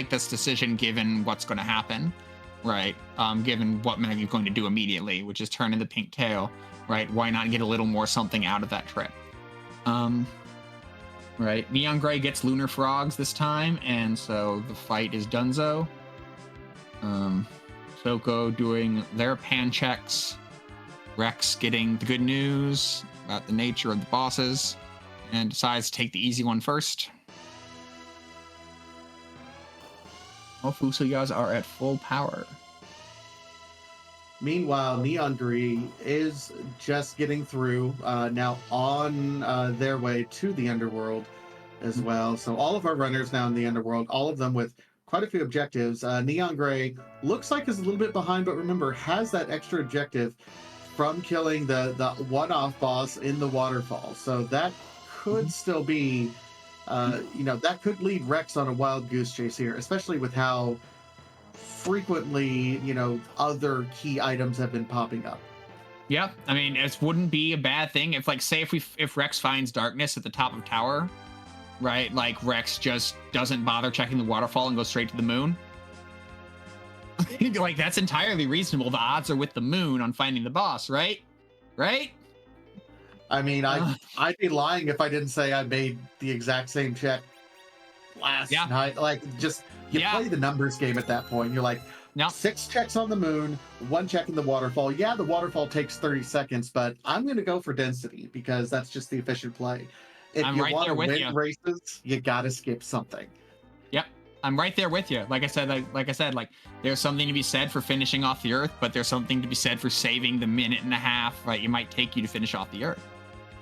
this decision given what's going to happen, right? Given what Maggie's going to do immediately, which is turn in the pink tail, right? Why not get a little more something out of that trip? Right. Neon Gray gets Lunar Frogs this time, and so the fight is donezo. Soko doing their pan checks. Rex getting the good news about the nature of the bosses, and decides to take the easy one first. All Fusuyas are at full power. Meanwhile, Neon Green is just getting through, now on their way to the Underworld as well. So all of our runners now in the Underworld, all of them with quite a few objectives. Neon Gray looks like is a little bit behind, but remember, has that extra objective from killing the one-off boss in the waterfall. So that could still be, that could lead Rex on a wild goose chase here, especially with how frequently, other key items have been popping up. Yeah, I mean, it wouldn't be a bad thing if Rex finds darkness at the top of tower, right? Like Rex just doesn't bother checking the waterfall and goes straight to the moon. Like that's entirely reasonable. The odds are with the moon on finding the boss, right? Right? I mean, I'd be lying if I didn't say I made the exact same check last night. Like, just play the numbers game at that point. You're like, 6 checks on the moon, 1 check in the waterfall. Yeah, the waterfall takes 30 seconds, but I'm going to go for density because that's just the efficient play. If you want to win races, you got to skip something. Yep, I'm right there with you. Like I said, there's something to be said for finishing off the Earth, but there's something to be said for saving the minute and a half, right? It might take you to finish off the Earth,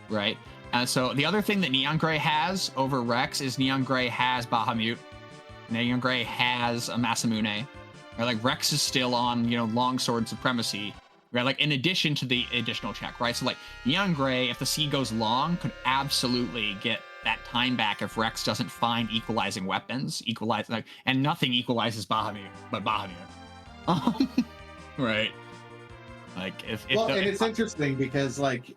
right? So the other thing that Neon Gray has over Rex is Neon Gray has Bahamut. Neon Gray has a Masamune. Like Rex is still on, longsword supremacy, right? Like in addition to the additional check, right? So like Neon Gray, if the seed goes long, could absolutely get that time back if Rex doesn't find equalizing weapons, and nothing equalizes Bahamut but Bahamut. Right. Like if well, and it's interesting because like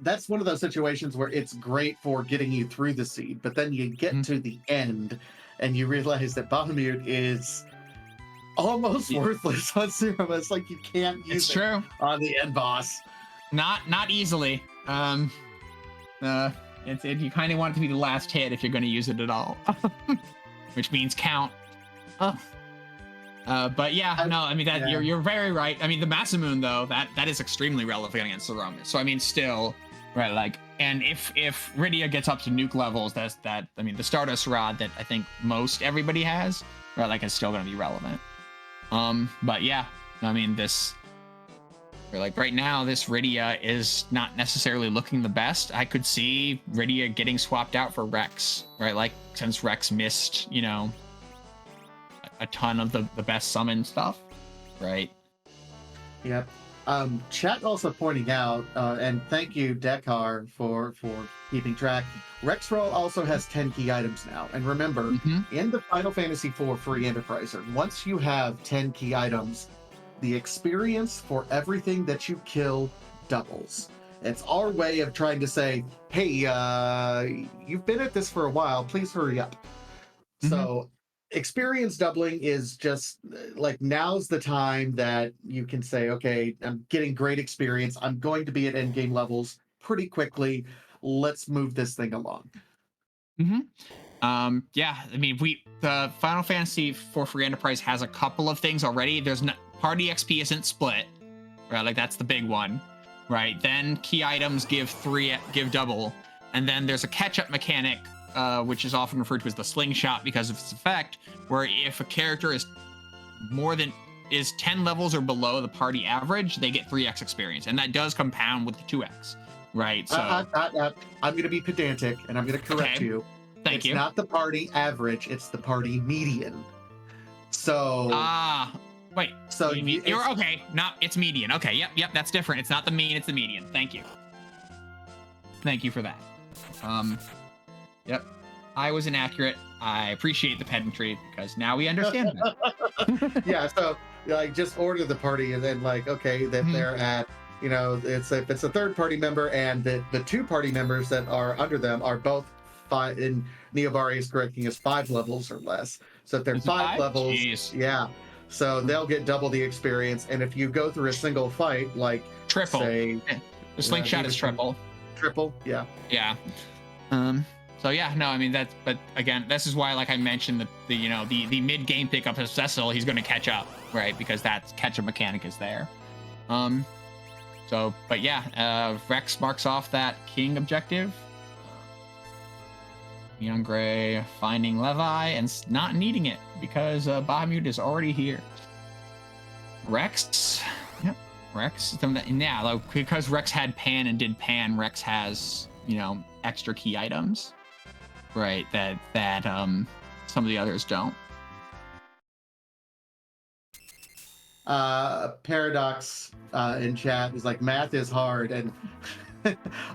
that's one of those situations where it's great for getting you through the seed, but then you get to the end and you realize that Bahamut is almost worthless on Serum. It's like you can't use it on the end boss. Not easily. You kind of want it to be the last hit if you're going to use it at all, which means count. But yeah, no, I mean that you're very right. I mean the Masamune though, that is extremely relevant against the Roman. So I mean still, right, like, and if Rydia gets up to nuke levels, I mean the Stardust Rod that I think most everybody has, right, like, is still gonna be relevant. But yeah, I mean like right now this Rydia is not necessarily looking the best. I could see Rydia getting swapped out for Rex, right? Like since Rex missed, you know, a ton of the best summon stuff, right? Yep. Chat also pointing out, and thank you Dekar for keeping track. Rexroll also has 10 key items now, and remember, in the Final Fantasy IV Free Enterpriser, once you have 10 key items, the experience for everything that you kill doubles. It's our way of trying to say, hey, you've been at this for a while, please hurry up. So experience doubling is just like, now's the time that you can say, okay, I'm getting great experience, I'm going to be at end game levels pretty quickly, let's move this thing along. Yeah, I mean the Final Fantasy IV Free Enterprise has a couple of things already. There's no party XP isn't split, right? Like that's the big one, right? Then key items give double, and then there's a catch-up mechanic, which is often referred to as the slingshot because of its effect, where if a character is 10 levels or below the party average, they get 3x experience, and that does compound with the 2x, right? So I'm going to be pedantic, and I'm going to correct you. Thank you. It's not the party average; it's the party median. So wait. So you're okay. It's median. Okay. Yep. That's different. It's not the mean. It's the median. Thank you. Thank you for that. Yep. I was inaccurate. I appreciate the pedantry because now we understand that. Yeah, so like just order the party and then like, okay, that they're at, you know, if it's a third party member and the two party members that are under them are both 5, and Neobari is correcting us, 5 levels or less. So if they're 5 levels, yeah. So they'll get double the experience. And if you go through a single fight, like triple, say, the slingshot is triple. Triple, yeah. Yeah. So yeah, no, I mean but again, this is why, like I mentioned, the mid game pickup of Cecil, he's going to catch up, right? Because that catch-up mechanic is there. So, but yeah, Rex marks off that king objective. Neon Gray finding Levi and not needing it because Bahamut is already here. Rex, yep, Rex. Yeah, like, because Rex had Pan and did Pan, Rex has, you know, extra key items, right? That some of the others don't. Paradox in chat is like, math is hard, and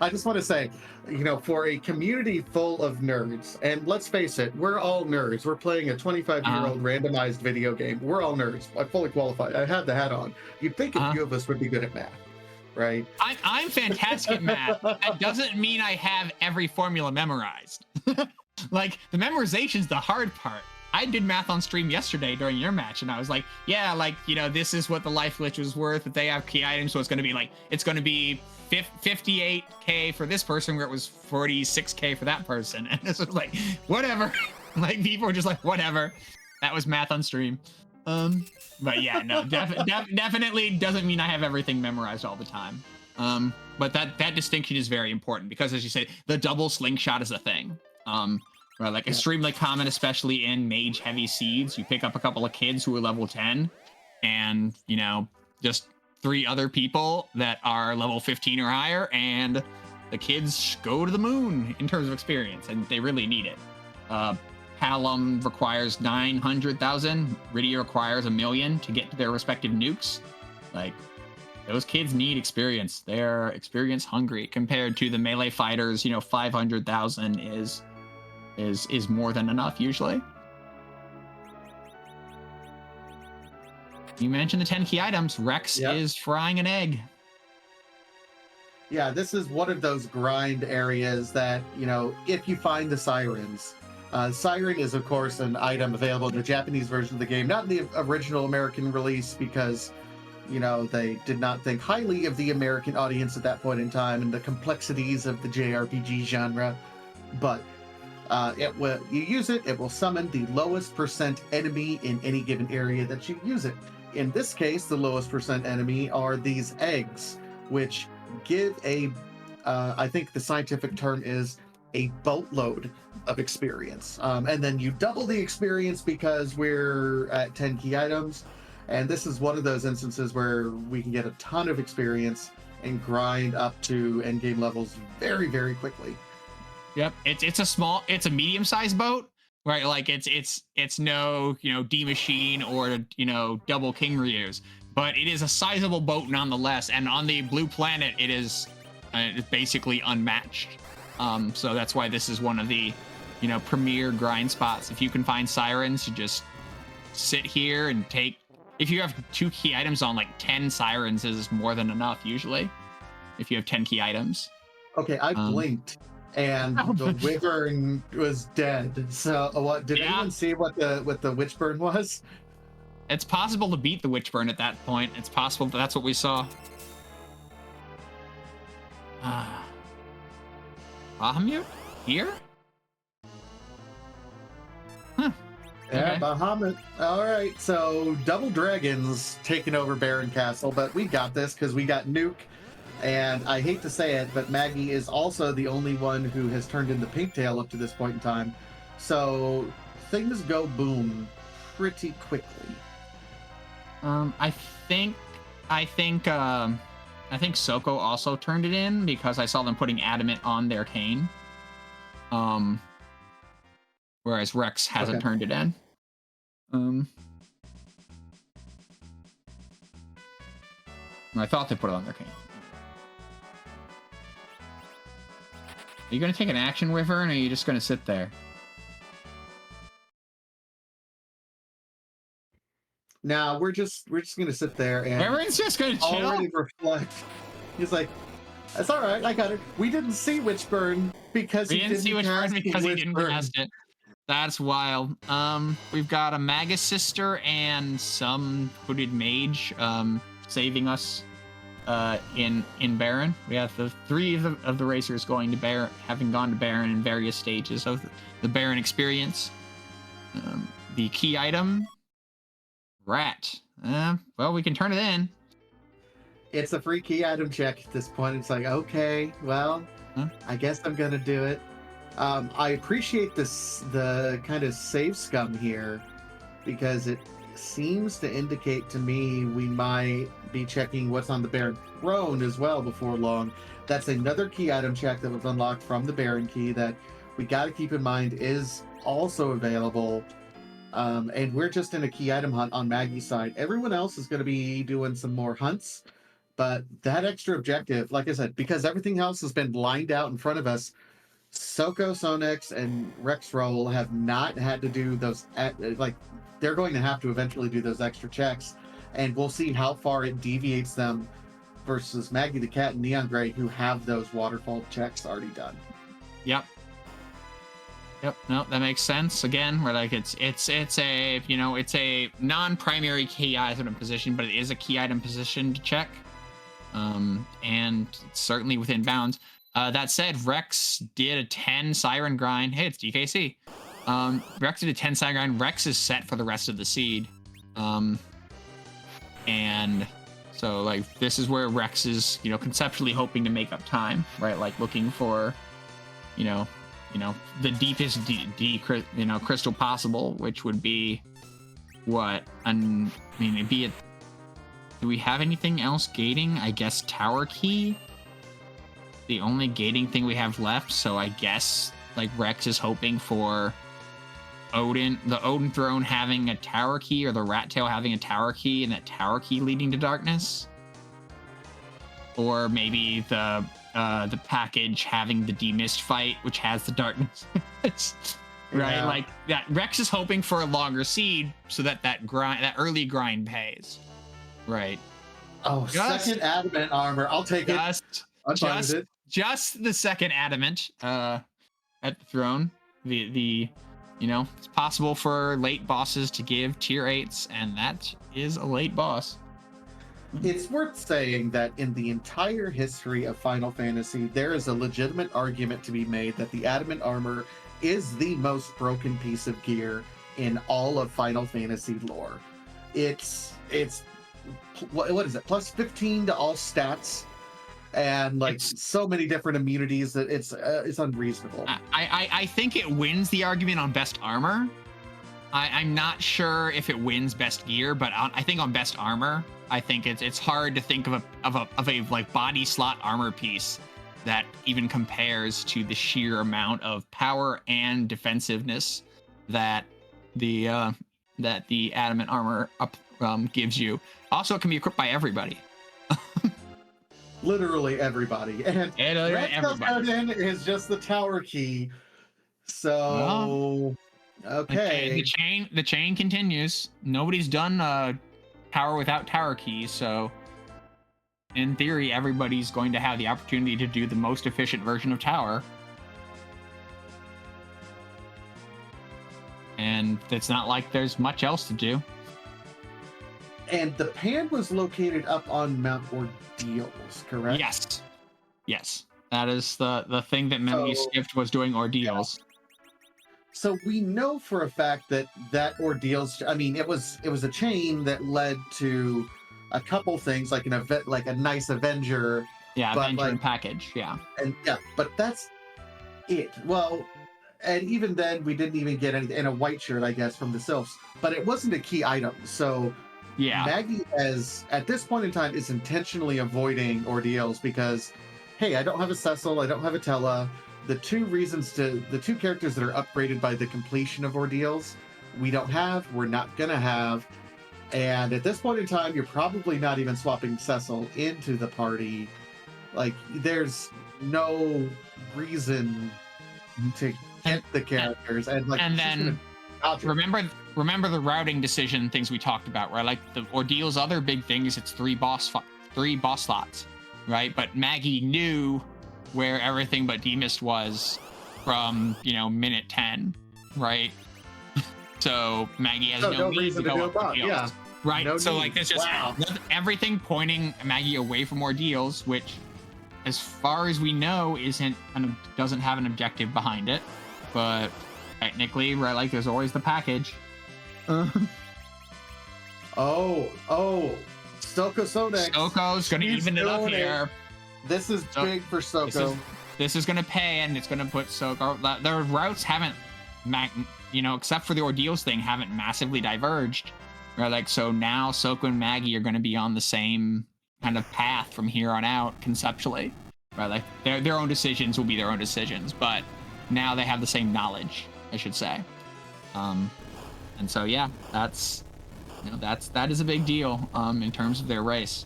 I just want to say, you know, for a community full of nerds, and let's face it, we're all nerds. We're playing a 25-year-old randomized video game. We're all nerds. I'm fully qualified. I have the hat on. You'd think a few of us would be good at math, right? I'm fantastic at math. That doesn't mean I have every formula memorized. Like, the memorization's the hard part. I did math on stream yesterday during your match, and I was like, yeah, like, you know, this is what the life glitch was worth, but they have key items, so it's going to be 58k for this person, where it was 46k for that person. And this was like, whatever. Like, people were just like, whatever. That was math on stream. But yeah, no, definitely doesn't mean I have everything memorized all the time. But that distinction is very important because, as you said, the double slingshot is a thing. Right, like extremely common, especially in mage heavy seeds. You pick up a couple of kids who are level 10 and, you know, just 3 other people that are level 15 or higher, and the kids go to the moon in terms of experience, and they really need it. Hallam requires 900,000. Rydia requires 1 million to get to their respective nukes. Like, Those kids need experience. They're experience hungry compared to the melee fighters. 500,000 is more than enough usually. You mentioned the 10 key items. Rex is frying an egg. Yeah, this is one of those grind areas that, if you find the sirens, siren is, of course, an item available in the Japanese version of the game, not in the original American release because, they did not think highly of the American audience at that point in time and the complexities of the JRPG genre. But you use it, it will summon the lowest percent enemy in any given area that you use it. In this case, the lowest percent enemy are these eggs, which give I think the scientific term is a boatload of experience. And then you double the experience because we're at 10 key items. And this is one of those instances where we can get a ton of experience and grind up to endgame levels very, very quickly. Yep, it's a medium-sized boat, right? Like it's no D Machine or double King Ryu's, but it is a sizable boat nonetheless. And on the blue planet, it's basically unmatched. So that's why this is one of the premier grind spots. If you can find sirens, you just sit here and take. If you have 2 key items on, like 10 sirens is more than enough usually. If you have 10 key items. Okay, I blinked. And the wyvern was dead. So, what did anyone see what the witchburn was? It's possible to beat the witchburn at that point. It's possible that's what we saw. Bahamut here? Huh. Yeah, Okay. Bahamut. All right, so double dragons taking over Baron Castle, but we got this because we got Nuke. And I hate to say it, but Maggie is also the only one who has turned into Pinktail up to this point in time. So things go boom pretty quickly. I think Soko also turned it in because I saw them putting adamant on their cane. Whereas Rex hasn't turned it in. I thought they put it on their cane. Are you going to take an action wyvern, or are you just going to sit there? Now we're just going to sit there and Wyvern's just going to chill. Already reflect. He's like, "That's all right. I got it. We didn't see Witchburn because he didn't cast it. That's wild. We've got a Magus sister and some hooded mage saving us in Baron. We have the 3 of the racers going to Baron, having gone to Baron in various stages of the Baron experience. The key item, rat. Well, we can turn it in. It's a free key item check at this point. It's like, okay, well, I guess I'm gonna do it. I appreciate the kind of save scum here because it seems to indicate to me we might be checking what's on the Baron throne as well before long. That's another key item check that was unlocked from the Baron key that we got to keep in mind is also available. And we're just in a key item hunt on Maggie's side. Everyone else is going to be doing some more hunts, but that extra objective, like I said, because everything else has been lined out in front of us, Soko, Sonex, and Rexroll have not had to do those, they're going to have to eventually do those extra checks, and we'll see how far it deviates them versus Maggie the Cat and Neon Gray, who have those waterfall checks already done. Yep. No, that makes sense. Again, we're like it's a it's a non-primary key item position, but it is a key item position to check, and it's certainly within bounds. That said, Rex did a 10 siren grind. Hey, it's DKC. Rex did a 10 siren grind. Rex is set for the rest of the seed, and so like this is where Rex is conceptually hoping to make up time, right? Like looking for the deepest crystal possible, which would be what? It'd be a. Do we have anything else gating? I guess tower key. The only gating thing we have left. So I guess like Rex is hoping for the Odin throne having a tower key, or the rat tail having a tower key, and that tower key leading to darkness. or maybe the package having the demist fight, which has the darkness. Right, Yeah. like that. Rex is hoping for a longer seed so that early grind pays. Right. Oh, second adamant armor. I'll take it. I'm fine with it. Just the second adamant at the throne. It's possible for late bosses to give tier 8s, and that is a late boss. It's worth saying that in the entire history of Final Fantasy, there is a legitimate argument to be made that the adamant armor is the most broken piece of gear in all of Final Fantasy lore. It's what is it? Plus 15 to all stats, and like so many different immunities that it's unreasonable. I think it wins the argument on best armor. I'm not sure if it wins best gear, but I think on best armor, I think it's hard to think of a like body slot armor piece that even compares to the sheer amount of power and defensiveness that the adamant armor gives you. Also, it can be equipped by everybody. Literally everybody. And everybody is just the tower key. So okay. The chain continues. Nobody's done power without tower keys, so in theory, everybody's going to have the opportunity to do the most efficient version of tower. And it's not like there's much else to do. And the pan was located up on Mount Ordeals, correct? Yes. That is the thing that Memory skipped, was doing Ordeals. Yeah. So we know for a fact that Ordeals, I mean, it was a chain that led to a couple things, like a nice Avenger. Yeah, Avenger and package, yeah. And yeah, but that's it. Well, and even then, we didn't even get anything in a white shirt, I guess, from the Sylphs. But it wasn't a key item, so yeah. Maggie, at this point in time, is intentionally avoiding Ordeals because, hey, I don't have a Cecil, I don't have a Tella. The two characters that are upgraded by the completion of Ordeals, we're not gonna have. And at this point in time, you're probably not even swapping Cecil into the party. Like, there's no reason to get the characters. And then remember the routing decision things we talked about, right? Like the Ordeal's other big thing is it's three boss slots, right? But Maggie knew where everything but Demist was from, minute 10, right? So Maggie has no reason to go up Ordeals. Yeah. Right? No so need. There's just everything pointing Maggie away from Ordeals, which, as far as we know, doesn't have an objective behind it. But technically, right, like there's always the package. Soko's gonna even it up here. This is big for Soko. This is gonna pay, and it's gonna put Soko. The routes haven't, except for the Ordeals thing, haven't massively diverged. Right, like so now Soko and Maggie are gonna be on the same kind of path from here on out conceptually. Right, like their own decisions will be their own decisions, but now they have the same knowledge, I should say. And so yeah, that is a big deal in terms of their race.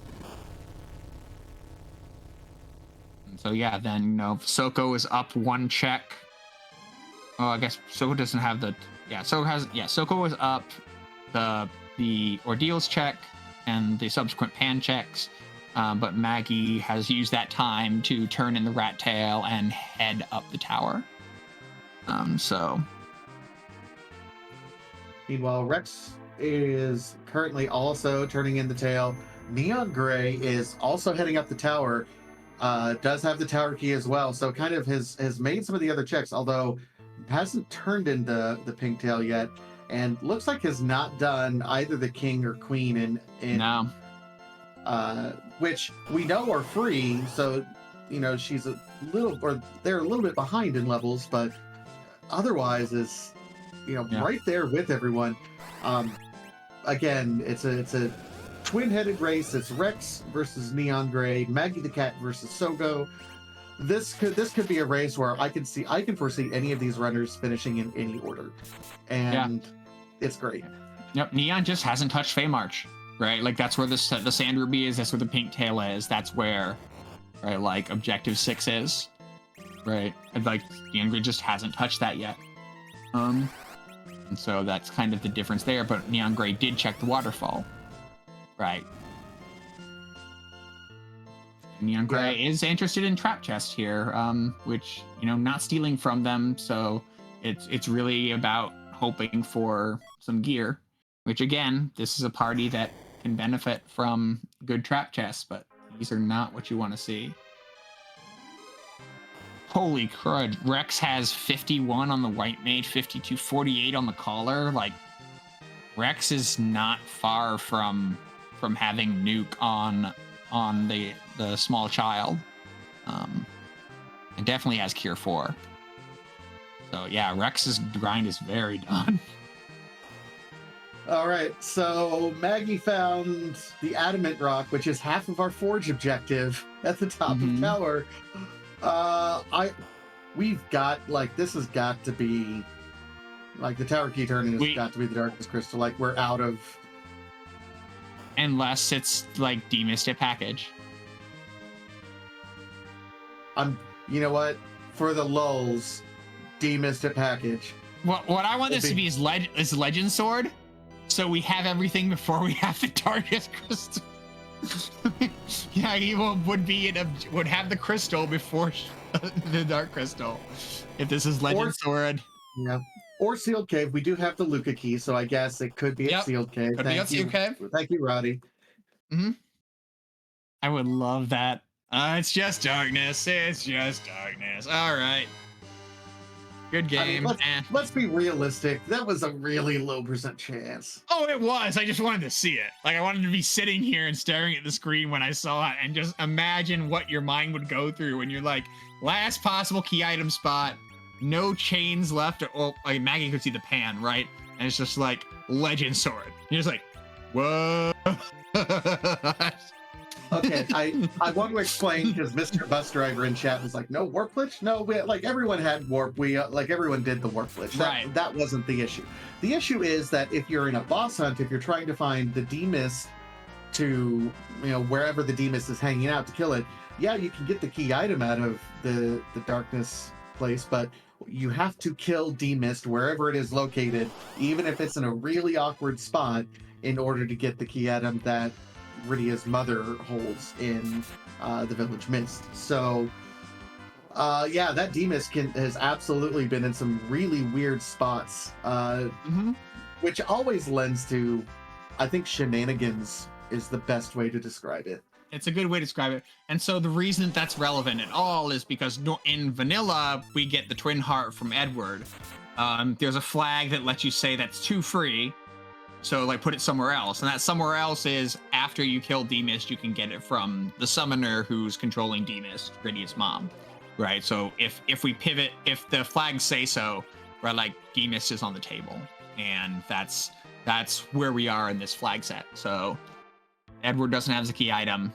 And so yeah, then Soko is up one check. Oh, I guess Soko doesn't have Soko was up the Ordeals check and the subsequent pan checks, but Maggie has used that time to turn in the rat tail and head up the tower. Meanwhile, Rex is currently also turning in the tail. Neon Gray is also heading up the tower. Does have the tower key as well, so kind of has made some of the other checks, although hasn't turned in the pink tail yet, and looks like has not done either the king or queen in no. Which we know are free, so she's they're a little bit behind in levels, but otherwise is right there with everyone. Again, it's a twin-headed race. It's Rex versus Neon Gray, Maggie the Cat versus Soko. This could be a race where I can foresee any of these runners finishing in any order, and it's great. Yep, Neon just hasn't touched Fey March, right? Like that's where the Sand Ruby is. That's where the Pink Tail is. That's where right? Like objective 6 is, right? And like Niangre just hasn't touched that yet. And so that's kind of the difference there. But Niangre did check the waterfall, right? Niangre is interested in trap chest here, which, you know, not stealing from them, so it's really about hoping for some gear, which again, this is a party that can benefit from good trap chests, but these are not what you want to see. Holy crud, Rex has 51 on the white mage, 52, 48 on the collar. Like, Rex is not far from having nuke on the small child. It definitely has cure 4. So yeah, Rex's grind is very done. All right, so Maggie found the adamant rock, which is half of our forge objective at the top of tower. We've got, like, this has got to be, like, the tower key turning has got to be the darkness crystal. Like, we're out of, unless it's like demystic package. You know what? For the lulls, demystic package. What I want this to be is Legend Sword, so we have everything before we have the darkest crystal. Yeah, he would have the crystal before the dark crystal. If this is Legend Sword. Yeah. Or Sealed Cave. We do have the Luca key, so I guess it could be at Sealed Cave. Could be at Sealed Cave. Thank you, Roddy. I would love that. It's just darkness. It's just darkness. All right. Good game. I mean, let's be realistic. That was a really low % chance. Oh, it was. I just wanted to see it. Like, I wanted to be sitting here and staring at the screen when I saw it and just imagine what your mind would go through when you're like, last possible key item spot, no chains left. Well, like, Maggie could see the pan, right? And it's just like, Legend Sword. You're just like, whoa. Okay, I want to explain, because Mr. Bus Driver in chat was like, no warp glitch? No, like, everyone had warp. Like, everyone did the warp glitch. That wasn't the issue. The issue is that if you're in a boss hunt, if you're trying to find the D-Mist to, you know, wherever the D-Mist is hanging out to kill it, yeah, you can get the key item out of the darkness place, but you have to kill D-Mist wherever it is located, even if it's in a really awkward spot, in order to get the key item that Rydia's mother holds in the Village Mist. So, yeah, that D-Mist has absolutely been in some really weird spots, which always lends to, I think, shenanigans is the best way to describe it. It's a good way to describe it. And so the reason that's relevant at all is because in vanilla, we get the Twin Heart from Edward. There's a flag that lets you say that's too free. So, like, put it somewhere else. And that somewhere else is after you kill D-Mist, you can get it from the summoner who's controlling D-Mist, Rydia's mom. Right? So if we pivot, if the flags say so, right, like, D-Mist is on the table. And that's where we are in this flag set. So Edward doesn't have the key item.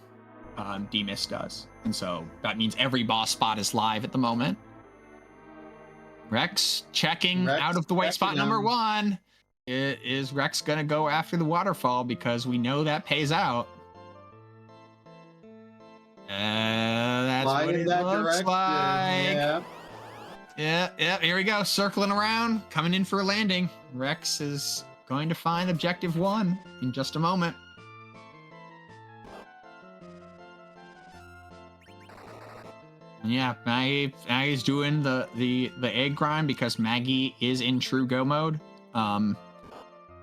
D-Mist does. And so that means every boss spot is live at the moment. Rex checking out of the white spot number 1. Is Rex gonna go after the waterfall, because we know that pays out? That's what it looks like. Yeah, here we go, circling around, coming in for a landing. Rex is going to find objective 1 in just a moment. Yeah, Maggie's doing the egg grind because Maggie is in true go mode.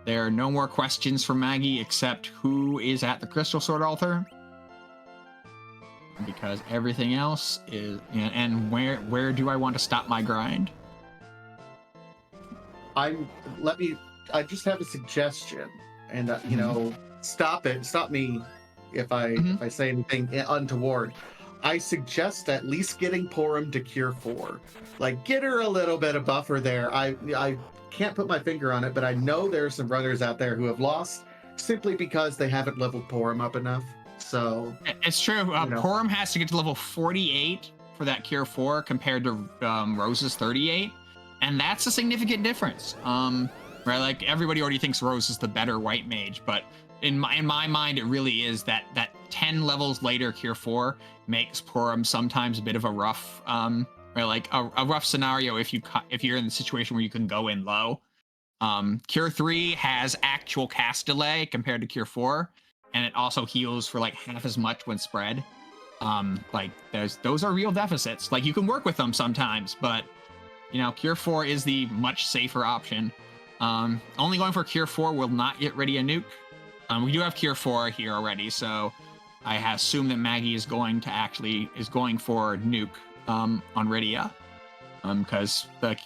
There are no more questions for Maggie except who is at the Crystal Sword altar, because everything else is, and where do I want to stop my grind? I just have a suggestion, and you know, stop me if I say anything untoward. I suggest at least getting Porum to cure 4. Like, get her a little bit of buffer there. I can't put my finger on it, but I know there are some runners out there who have lost simply because they haven't leveled Porum up enough. So it's true. Porum has to get to level 48 for that cure 4 compared to Rose's 38, and that's a significant difference. Right, like, everybody already thinks Rose is the better white mage, but in my mind, it really is that 10 levels later, Cure 4 makes Porum sometimes a bit of a rough, or like a rough scenario if you're in the situation where you can go in low. Cure 3 has actual cast delay compared to Cure 4, and it also heals for like half as much when spread. Like those are real deficits. Like you can work with them sometimes, but you know, Cure 4 is the much safer option. Only going for Cure 4 will not get ready a nuke. We do have Cure 4 here already, so I assume that Maggie is going for nuke on Rydia, because the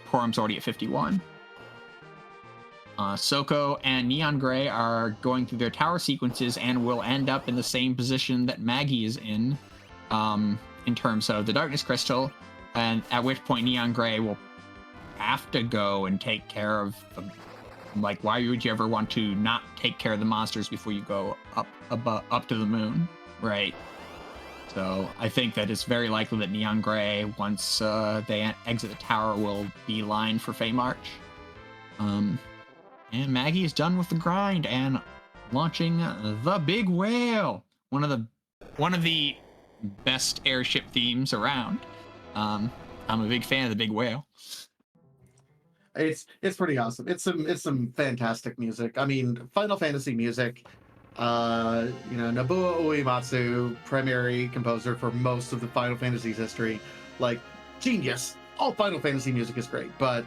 Porum's already at 51. Soko and Neon Gray are going through their tower sequences and will end up in the same position that Maggie is in terms of the Darkness Crystal, and at which point Neon Gray will have to go and take care of the, like, why would you ever want to not take care of the monsters before you go up to the moon, right? So I think that it's very likely that Neon Gray, once they exit the tower, will be lined for Fey March. And Maggie is done with the grind and launching the Big Whale, one of the best airship themes around. I'm a big fan of the Big Whale. It's pretty awesome. It's some fantastic music. I mean, Final Fantasy music. Nobuo Uematsu, primary composer for most of the Final Fantasy's history, like genius. All Final Fantasy music is great, but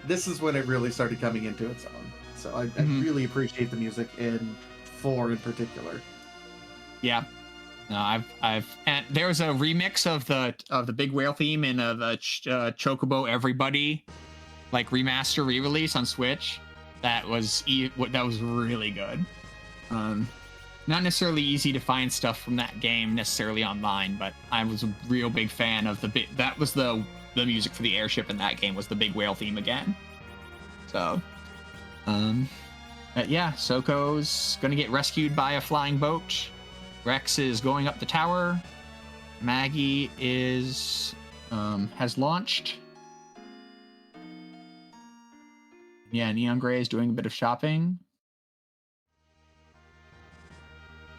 this is when it really started coming into its own. So I really appreciate the music in 4 in particular. Yeah. No, and there was a remix of the Big Whale theme in the Chocobo Everybody like remaster re-release on Switch. That was really good. Not necessarily easy to find stuff from that game necessarily online, but I was a real big fan of that was the music for the airship in that game was the Big Whale theme again. So, but yeah, Soko's gonna get rescued by a flying boat. Rex is going up the tower. Maggie has launched. Yeah, Neon Gray is doing a bit of shopping.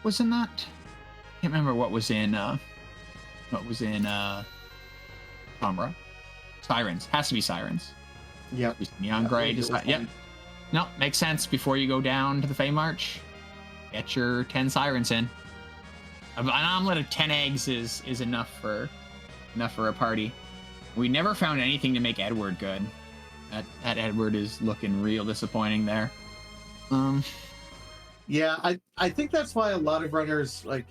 Wasn't that? Can't remember what was in Tomra. Sirens. Has to be Sirens. Yep. Neon Gray just yep. No, makes sense. Before you go down to the Fey March, get your 10 Sirens in. An omelet of 10 eggs is enough for a party. We never found anything to make Edward good. That Edward is looking real disappointing there. Yeah, I think that's why a lot of runners, like,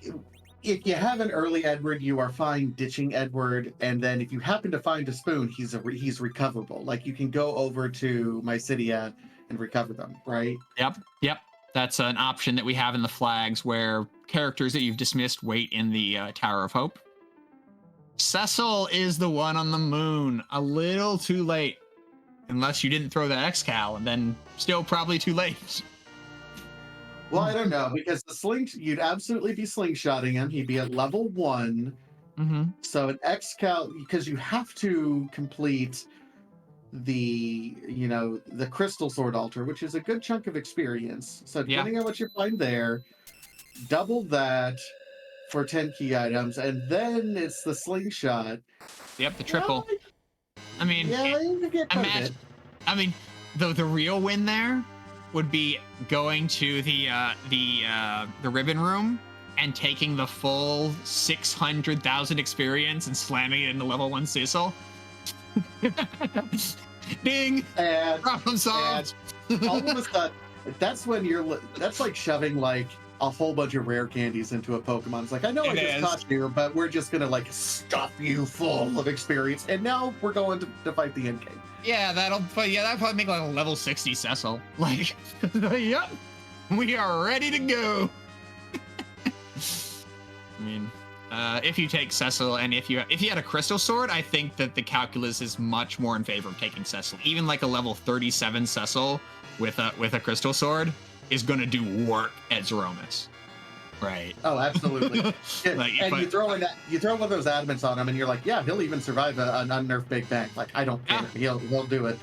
if you have an early Edward, you are fine ditching Edward, and then if you happen to find a spoon, he's recoverable. Like, you can go over to Mysidia and recover them, right? Yep. That's an option that we have in the flags where characters that you've dismissed wait in the Tower of Hope. Cecil is the one on the moon. A little too late. Unless you didn't throw that X-Cal, and then still probably too late. Well, I don't know, because you'd absolutely be slingshotting him. He'd be at level 1. Mm-hmm. So an X-Cal, because you have to complete the Crystal Sword Altar, which is a good chunk of experience. So depending on what you find there, double that for 10 key items, and then it's the slingshot. Yep, the triple. I mean, you get imagine. I mean, the real win there would be going to the ribbon room and taking the full 600,000 experience and slamming it into level 1 Cecil. Ding! And, problem solved. And all of a sudden, that's like shoving like a whole bunch of rare candies into a Pokemon. It's like, I know I just caught you, but we're just gonna like stuff you full of experience, and now we're going to fight the end game. Yeah, that'll probably make like a level 60 Cecil. Like, yep, we are ready to go. I mean, if you take Cecil, and if you had a Crystal Sword, I think that the calculus is much more in favor of taking Cecil. Even like a level 37 Cecil with a Crystal Sword is gonna do work at Zeromus. Right. Oh, absolutely. And you throw one of those adamants on him, and you're like, yeah, he'll even survive an unnerfed Big Bang. Like, I don't care. He'll do it.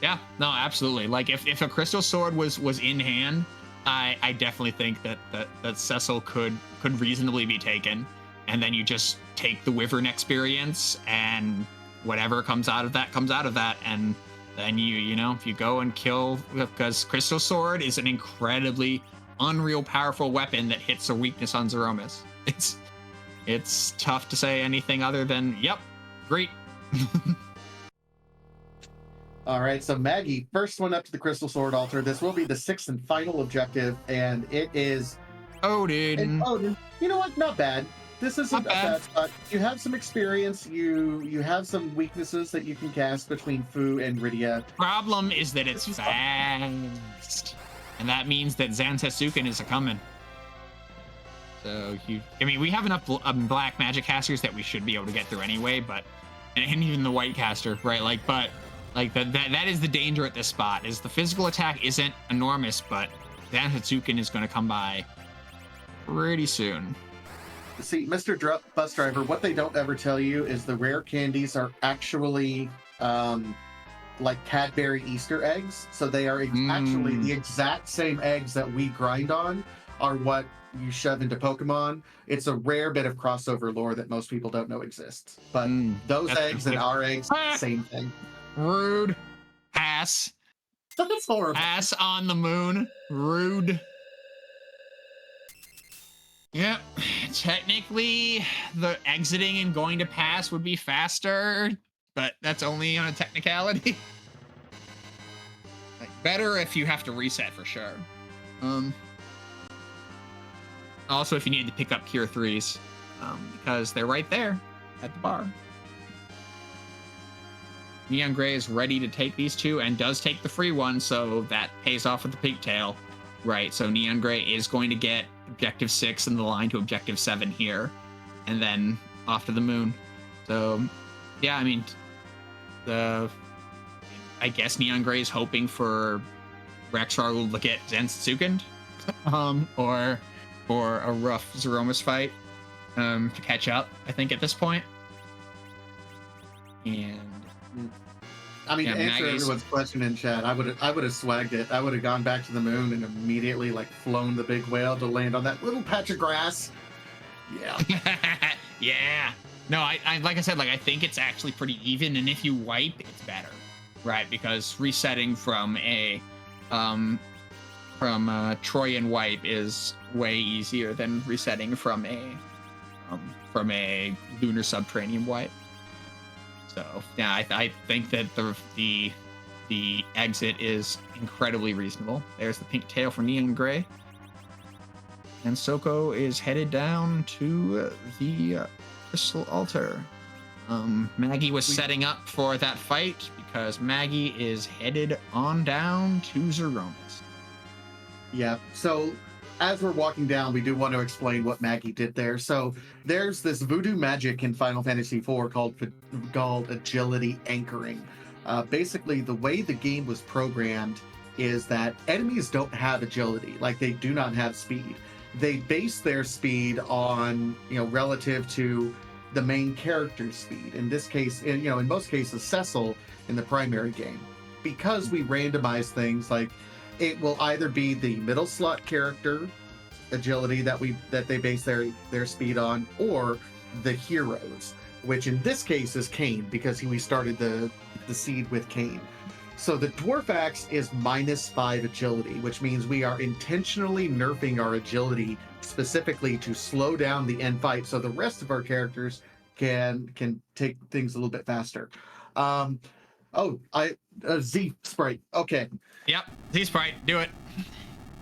Yeah. No, absolutely. Like, if a Crystal Sword was in hand, I definitely think that Cecil could reasonably be taken, and then you just take the Wyvern experience, and whatever comes out of that, and then you know, if you go and kill, because Crystal Sword is an incredibly unreal powerful weapon that hits a weakness on Zeromus. It's tough to say anything other than yep, great. All right, so Maggie, first one up to the Crystal Sword altar. This will be the 6th and final objective, and it is Odin. Odin. You know what? Not bad. This isn't Not bad. a bad spot. You have some experience. You have some weaknesses that you can cast between Fu and Rydia. Problem is that it's fast, and that means that Zantetsuken is a coming. So I mean, we have enough black magic casters that we should be able to get through anyway, but and even the white caster, right? Like, but like that is the danger at this spot. Is the physical attack isn't enormous, but Zantetsuken is going to come by pretty soon. See, Mr. Bus Driver, what they don't ever tell you is the rare candies are actually like Cadbury Easter eggs. So they are actually the exact same eggs that we grind on are what you shove into Pokemon. It's a rare bit of crossover lore that most people don't know exists. But those eggs and our eggs, same thing. Rude. Pass. That's horrible. Pass on the moon. Rude. Yep. Technically, the exiting and going to pass would be faster, but that's only on a technicality. Like, better if you have to reset for sure. Also, if you need to pick up Cure 3s, because they're right there at the bar. Neon Gray is ready to take these two and does take the free one, so that pays off with the pigtail. Right, so Neon Gray is going to get Objective 6 in the line to Objective 7 here, and then off to the moon. So, yeah, I mean, I guess Neon Gray is hoping for Rexar will get Zantetsuken, or a rough Zeromus fight to catch up, I think, at this point. And I mean, to answer everyone's question in chat, I would have swagged it. I would have gone back to the moon and immediately like flown the big whale to land on that little patch of grass. Yeah. Yeah. No, I like I said, like I think it's actually pretty even, and if you wipe, it's better, right? Because resetting from a Trojan wipe is way easier than resetting from a lunar subterranean wipe. So yeah, I think that the exit is incredibly reasonable. There's the pink tail for Neon Gray, and Soko is headed down to the Crystal Altar. Maggie was setting up for that fight because Maggie is headed on down to Zeromus. Yeah. So as we're walking down, we do want to explain what Maggie did there. So there's this voodoo magic in Final Fantasy IV called agility anchoring. Basically, the way the game was programmed is that enemies don't have agility, like they do not have speed. They base their speed on, relative to the main character's speed. In this case, in most cases, Cecil in the primary game. Because we randomize things, like it will either be the middle slot character agility that they base their speed on, or the heroes, which in this case is Kain, because we started the seed with Kain. So the Dwarf Axe is -5 agility, which means we are intentionally nerfing our agility specifically to slow down the end fight, so the rest of our characters can take things a little bit faster. Z Sprite. Okay. Yep, Z Sprite, do it.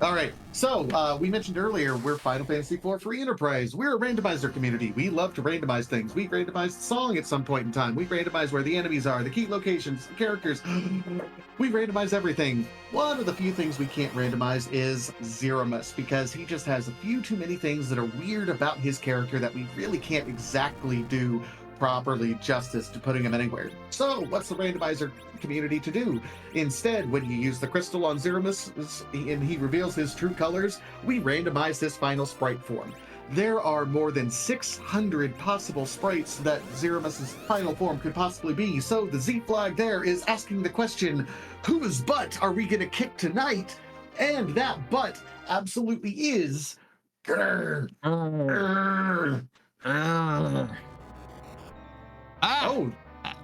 All right. So we mentioned earlier, we're Final Fantasy IV Free Enterprise. We're a randomizer community. We love to randomize things. We randomized the song at some point in time. We randomize where the enemies are, the key locations, the characters. We randomize everything. One of the few things we can't randomize is Zeromus, because he just has a few too many things that are weird about his character that we really can't exactly do properly justice to putting him anywhere. So what's the randomizer community to do? Instead, when you use the crystal on Zeromus and he reveals his true colors, we randomize his final sprite form. There are more than 600 possible sprites that Zeromus's final form could possibly be, so the Z flag there is asking the question, whose butt are we going to kick tonight? And that butt absolutely is. Grr, grr. Ah, Oh,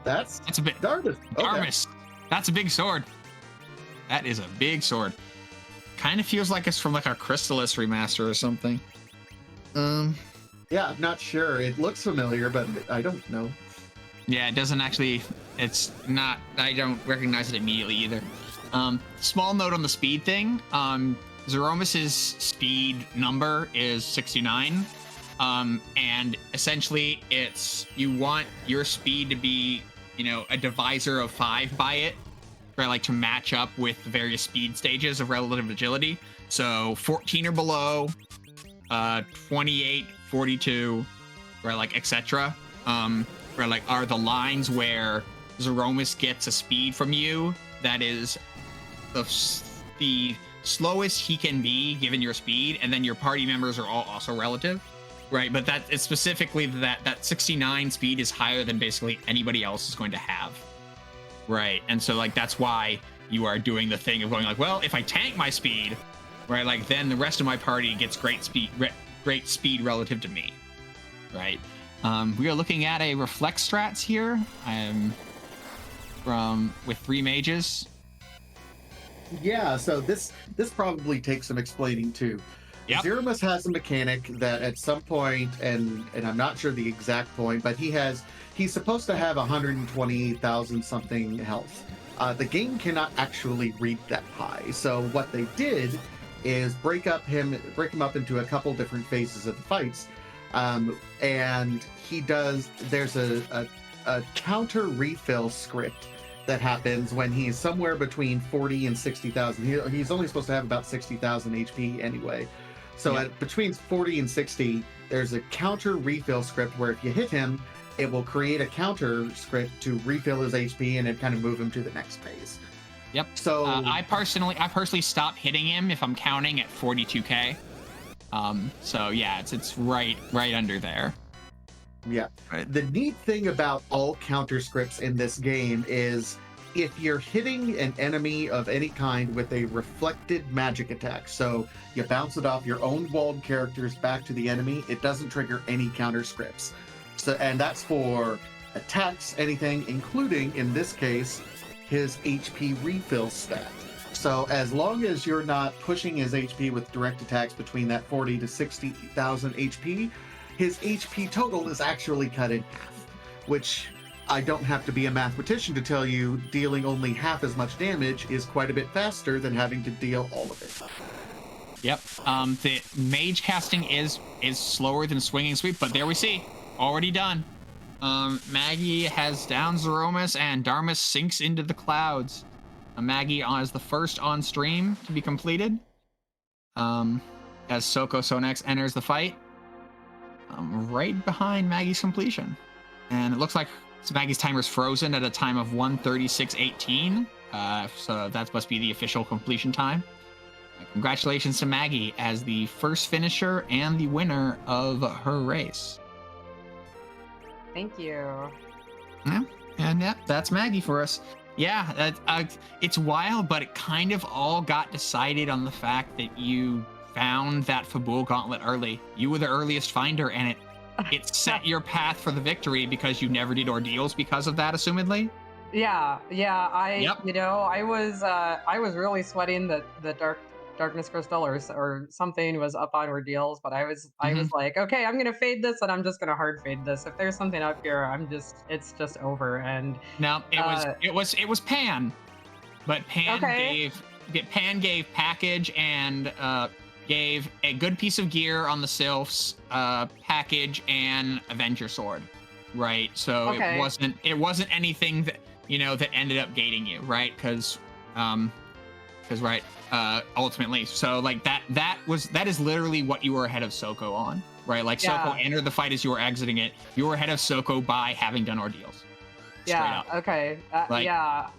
that's that's a bit. Darvis. Okay. Darmus. That's a big sword. That is a big sword. Kind of feels like it's from like a Crystallis remaster or something. Yeah, I'm not sure. It looks familiar, but I don't know. Yeah, it doesn't actually. It's not. I don't recognize it immediately either. Small note on the speed thing. Zeromus's speed number is 69. And essentially, it's you want your speed to be, a divisor of 5 by it, right? Like to match up with the various speed stages of relative agility. So 14 or below, 28, 42, right? Like etc. Where like are the lines where Zeromus gets a speed from you that is the slowest he can be given your speed, and then your party members are all also relative, right? But that it's specifically that 69 speed is higher than basically anybody else is going to have, right? And so like that's why you are doing the thing of going like, well, if I tank my speed, right, like then the rest of my party gets great speed relative to me, right? We are looking at a reflex strats here. With 3 mages. Yeah, so this probably takes some explaining too. Yep. Zeromus has a mechanic that at some point, and I'm not sure the exact point, but he's supposed to have 128,000 something health. The game cannot actually read that high. So what they did is break him up into a couple different phases of the fights. And there's a counter refill script that happens when he's somewhere between 40 and 60,000. He's only supposed to have about 60,000 HP anyway. So between 40 and 60, there's a counter refill script where if you hit him, it will create a counter script to refill his HP and then kind of move him to the next phase. Yep. So I personally stop hitting him if I'm counting at 42k. So yeah, it's right under there. Yeah. Right. The neat thing about all counter scripts in this game is if you're hitting an enemy of any kind with a reflected magic attack, so you bounce it off your own walled characters back to the enemy, it doesn't trigger any counter scripts. So, and that's for attacks, anything, including, in this case, his HP refill stat. So as long as you're not pushing his HP with direct attacks between that 40 to 60,000 HP, his HP total is actually cut in half, which I don't have to be a mathematician to tell you, dealing only half as much damage is quite a bit faster than having to deal all of it. Yep. The mage casting is slower than swinging sweep, but there we see, already done. Maggie has down Zeromus, and Darmus sinks into the clouds. Maggie is the first on stream to be completed. As Soko Sonex enters the fight, right behind Maggie's completion. And it looks like Maggie's timer's frozen at a time of 1:36:18. So that must be the official completion time. Congratulations to Maggie as the first finisher and the winner of her race. Thank you. Yeah, and yeah, that's Maggie for us. Yeah, it's wild, but it kind of all got decided on the fact that you found that Fabul Gauntlet early. You were the earliest finder, and it set your path for the victory because you never did ordeals because of that, assumedly. Yeah. I was really sweating that the darkness crystal or something was up on ordeals, but I was like, okay, I'm gonna fade this, and I'm just gonna hard fade this. If there's something up here, it's just over. And no, it was Pan, but Pan gave package and gave a good piece of gear on the Sylphs, package and Avenger sword, right? So it wasn't anything that that ended up gating you, right? Because right, ultimately, so like that is literally what you were ahead of Soko on, right? Like Soko entered the fight as you were exiting it. You were ahead of Soko by having done ordeals. Yeah. Okay. Like, yeah.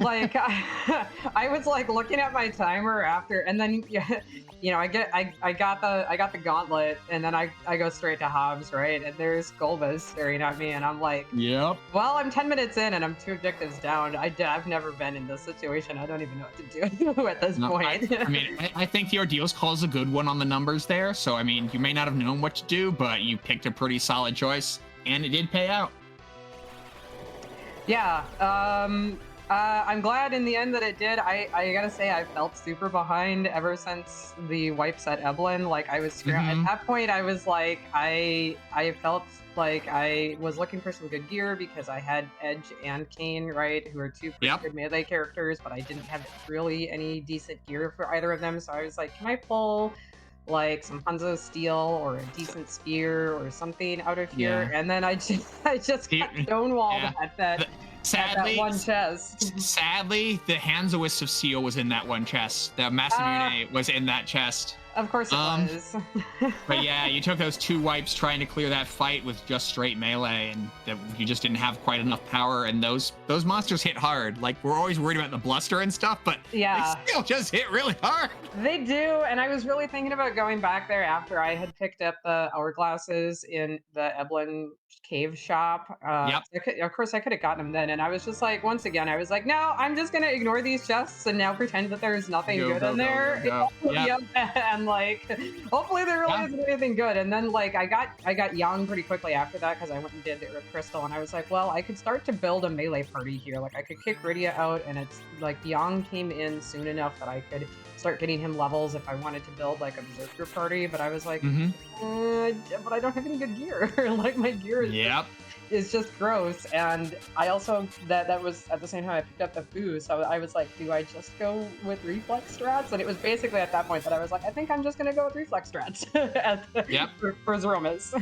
like I was like looking at my timer after, and then I got the gauntlet, and then I go straight to Hobbs, right? And there's Golbez staring at me, and I'm like, Yep. well, I'm 10 minutes in, and I'm 2 objectives down. I've never been in this situation. I don't even know what to do at this point. I mean, I think the ordeals call is a good one on the numbers there. So I mean, you may not have known what to do, but you picked a pretty solid choice, and it did pay out. Yeah. I'm glad in the end that it did. I gotta say, I felt super behind ever since the wipes at Eblan. Like I was at that point, I was like, I felt like I was looking for some good gear because I had Edge and Kane, right, who are 2 pretty good melee characters, but I didn't have really any decent gear for either of them. So I was like, can I pull like some Hanzo steel or a decent spear or something out of here? And then I just got stonewalled at that. Sadly, that one chest. Sadly, the Hanzoist of Seal was in that one chest. The Masamune was in that chest. Of course it was. But yeah, you took those 2 wipes trying to clear that fight with just straight melee, and you just didn't have quite enough power, and those monsters hit hard. Like, we're always worried about the bluster and stuff, but they still just hit really hard. They do, and I was really thinking about going back there after I had picked up the hourglasses in the Eblan cave shop. Of course, I could have gotten them then, and I was just like, once again, I was like, no, I'm just gonna ignore these chests and now pretend that there's nothing good in there. And like, hopefully there really isn't anything good. And then like, I got Yang pretty quickly after that because I went and did it with Crystal, and I was like, well, I could start to build a melee party here. Like, I could kick Rydia out, and it's like Yang came in soon enough that I could start getting him levels if I wanted to build like a berserker party. But I was like, but I don't have any good gear. Like, my gear is just gross. And I also that was at the same time I picked up the foo, so I was like, do I just go with reflex strats? And it was basically at that point that I was like, I think I'm just gonna go with reflex strats for Zeromas.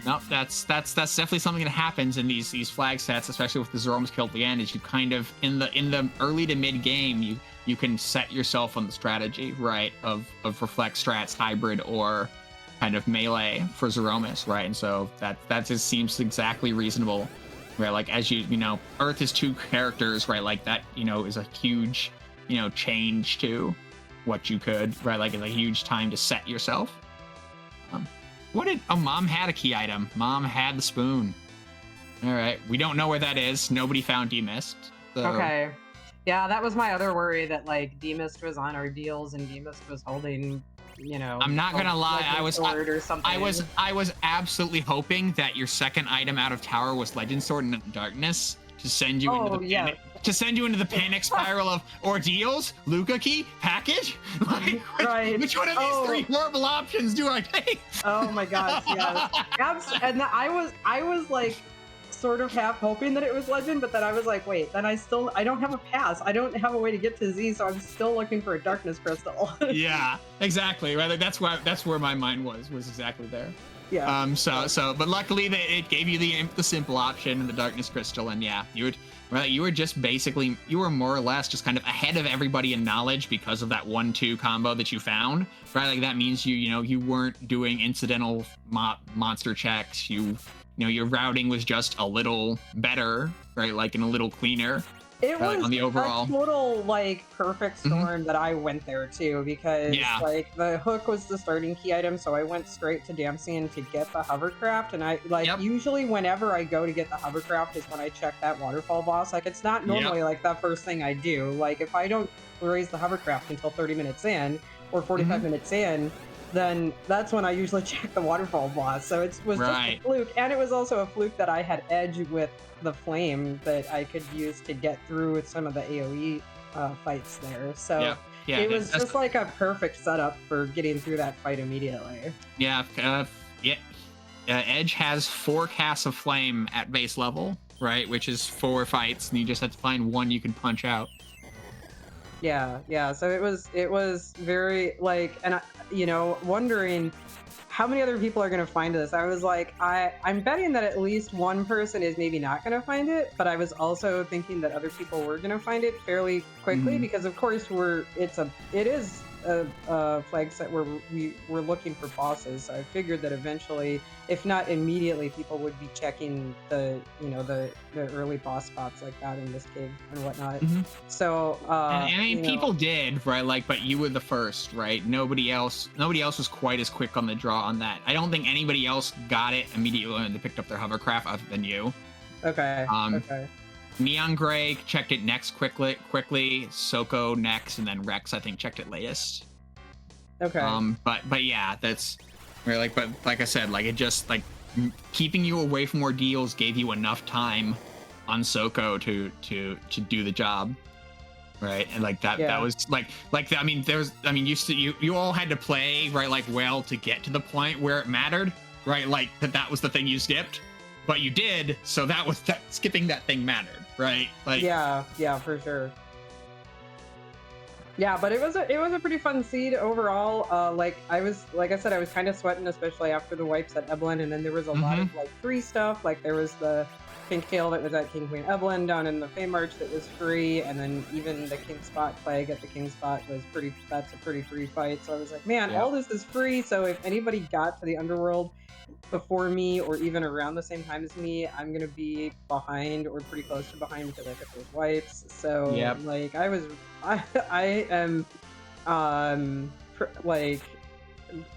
Nope, that's definitely something that happens in these flag sets, especially with the Zeromas kill at the end. Is you kind of in the early to mid game you can set yourself on the strategy, right, of reflex strats, hybrid, or kind of melee for Zeromas, right? And so that just seems exactly reasonable, right? Like, as you know, Earth is 2 characters, right? Like that, is a huge, change to what you could, right? Like, it's a huge time to set yourself. Mom had a key item. Mom had the spoon. All right, we don't know where that is. Nobody found Demist. So. Okay. Yeah, that was my other worry, that like Demist was on our deals and Demist was holding, I'm not gonna lie, I was absolutely hoping that your second item out of tower was Legend Sword and Darkness to send you into the panic spiral of ordeals, Luca key, package. Like, which one of these 3 horrible options do I take? Oh my gosh, yes. And I was like sort of half hoping that it was Legend, but then I was like, wait, then I don't have a pass. I don't have a way to get to Z, so I'm still looking for a darkness crystal. Yeah, exactly. Right, that's where my mind was exactly there. Yeah. But luckily it gave you the simple option and the darkness crystal, and you were just basically, you were more or less just kind of ahead of everybody in knowledge because of that 1-2 combo that you found, right? Like, that means you weren't doing incidental monster checks. Your routing was just a little better, right? Like, and a little cleaner. It was on the overall a total like perfect storm that I went there too, because like the hook was the starting key item, so I went straight to Damsian to get the hovercraft, and I usually whenever I go to get the hovercraft is when I check that waterfall boss. Like, it's not normally like the first thing I do. Like, if I don't raise the hovercraft until 30 minutes in or 45 minutes in, then that's when I usually check the waterfall boss. So it was just a fluke, and it was also a fluke that I had edge with the flame that I could use to get through with some of the AoE fights there. So it was just like a perfect setup for getting through that fight immediately. Edge has 4 casts of flame at base level, right? Which is 4 fights, and you just have to find one you can punch out. Yeah. So it was very like, and wondering how many other people are going to find this. I was like, I'm betting that at least one person is maybe not going to find it, but I was also thinking that other people were going to find it fairly quickly because, of course, it is flag set where we were looking for bosses, so I figured that eventually, if not immediately, people would be checking the early boss spots like that in this cave and whatnot. So and I mean, people did, right? Like, but you were the first, right? Nobody else was quite as quick on the draw on that. I don't think anybody else got it immediately when they picked up their hovercraft other than you. Okay. Okay. Neon Gray checked it next quickly. Soko next, and then Rex, I think, checked it latest. Okay. But yeah, that's right. But like I said, like it just like keeping you away from ordeals gave you enough time on Soko to do the job, right? And like that was I mean, you all had to play right like well to get to the point where it mattered, right? Like that was the thing you skipped. But you did, so skipping that thing mattered, right? Like yeah, for sure. Yeah, but it was a pretty fun seed overall. Like I said, I was kind of sweating, especially after the wipes at Eblan, and then there was a lot of like free stuff. Like there was the pink tail that was at King Queen Eblan down in the Fey March that was free, and then even the King Spot flag at the King Spot was that's a pretty free fight. So I was like, man, all this is free. So if anybody got to the Underworld before me or even around the same time as me, I'm gonna be behind or pretty close to behind because I got those wipes. So like I am like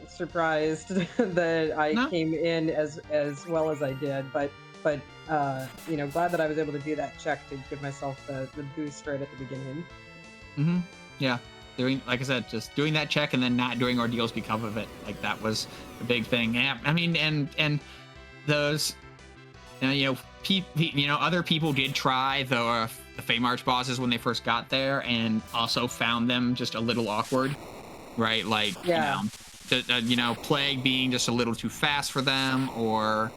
surprised that I came in as well as I did, but glad that I was able to do that check to give myself the boost right at the beginning. Yeah, like I said, just doing that check and then not doing ordeals because of it, like that was a big thing. Yeah, I mean, and those, other people did try the Fey March bosses when they first got there, and also found them just a little awkward, right? Like, Plague being just a little too fast for them, or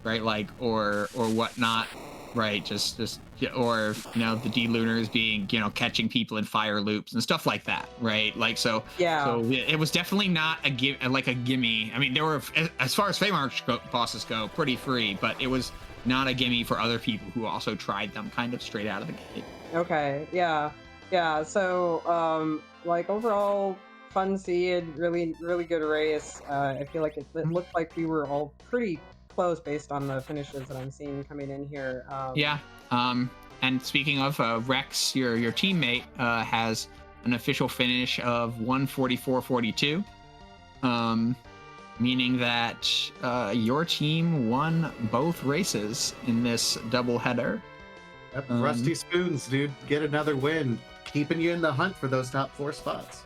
right, like, or whatnot, right? Just or the D-Lunars being catching people in fire loops and stuff like that, right? Like so it was definitely not a gimme. I mean, there were, as far as Fey March bosses go, pretty free, but it was not a gimme for other people who also tried them kind of straight out of the gate. Okay, yeah. So like overall fun seed, really good race. I feel like it looked like we were all pretty close based on the finishes that I'm seeing coming in here. And speaking of Rex, your teammate has an official finish of 144.42, meaning that your team won both races in this doubleheader. Rusty Spoons, dude, get another win, keeping you in the hunt for those top 4 spots.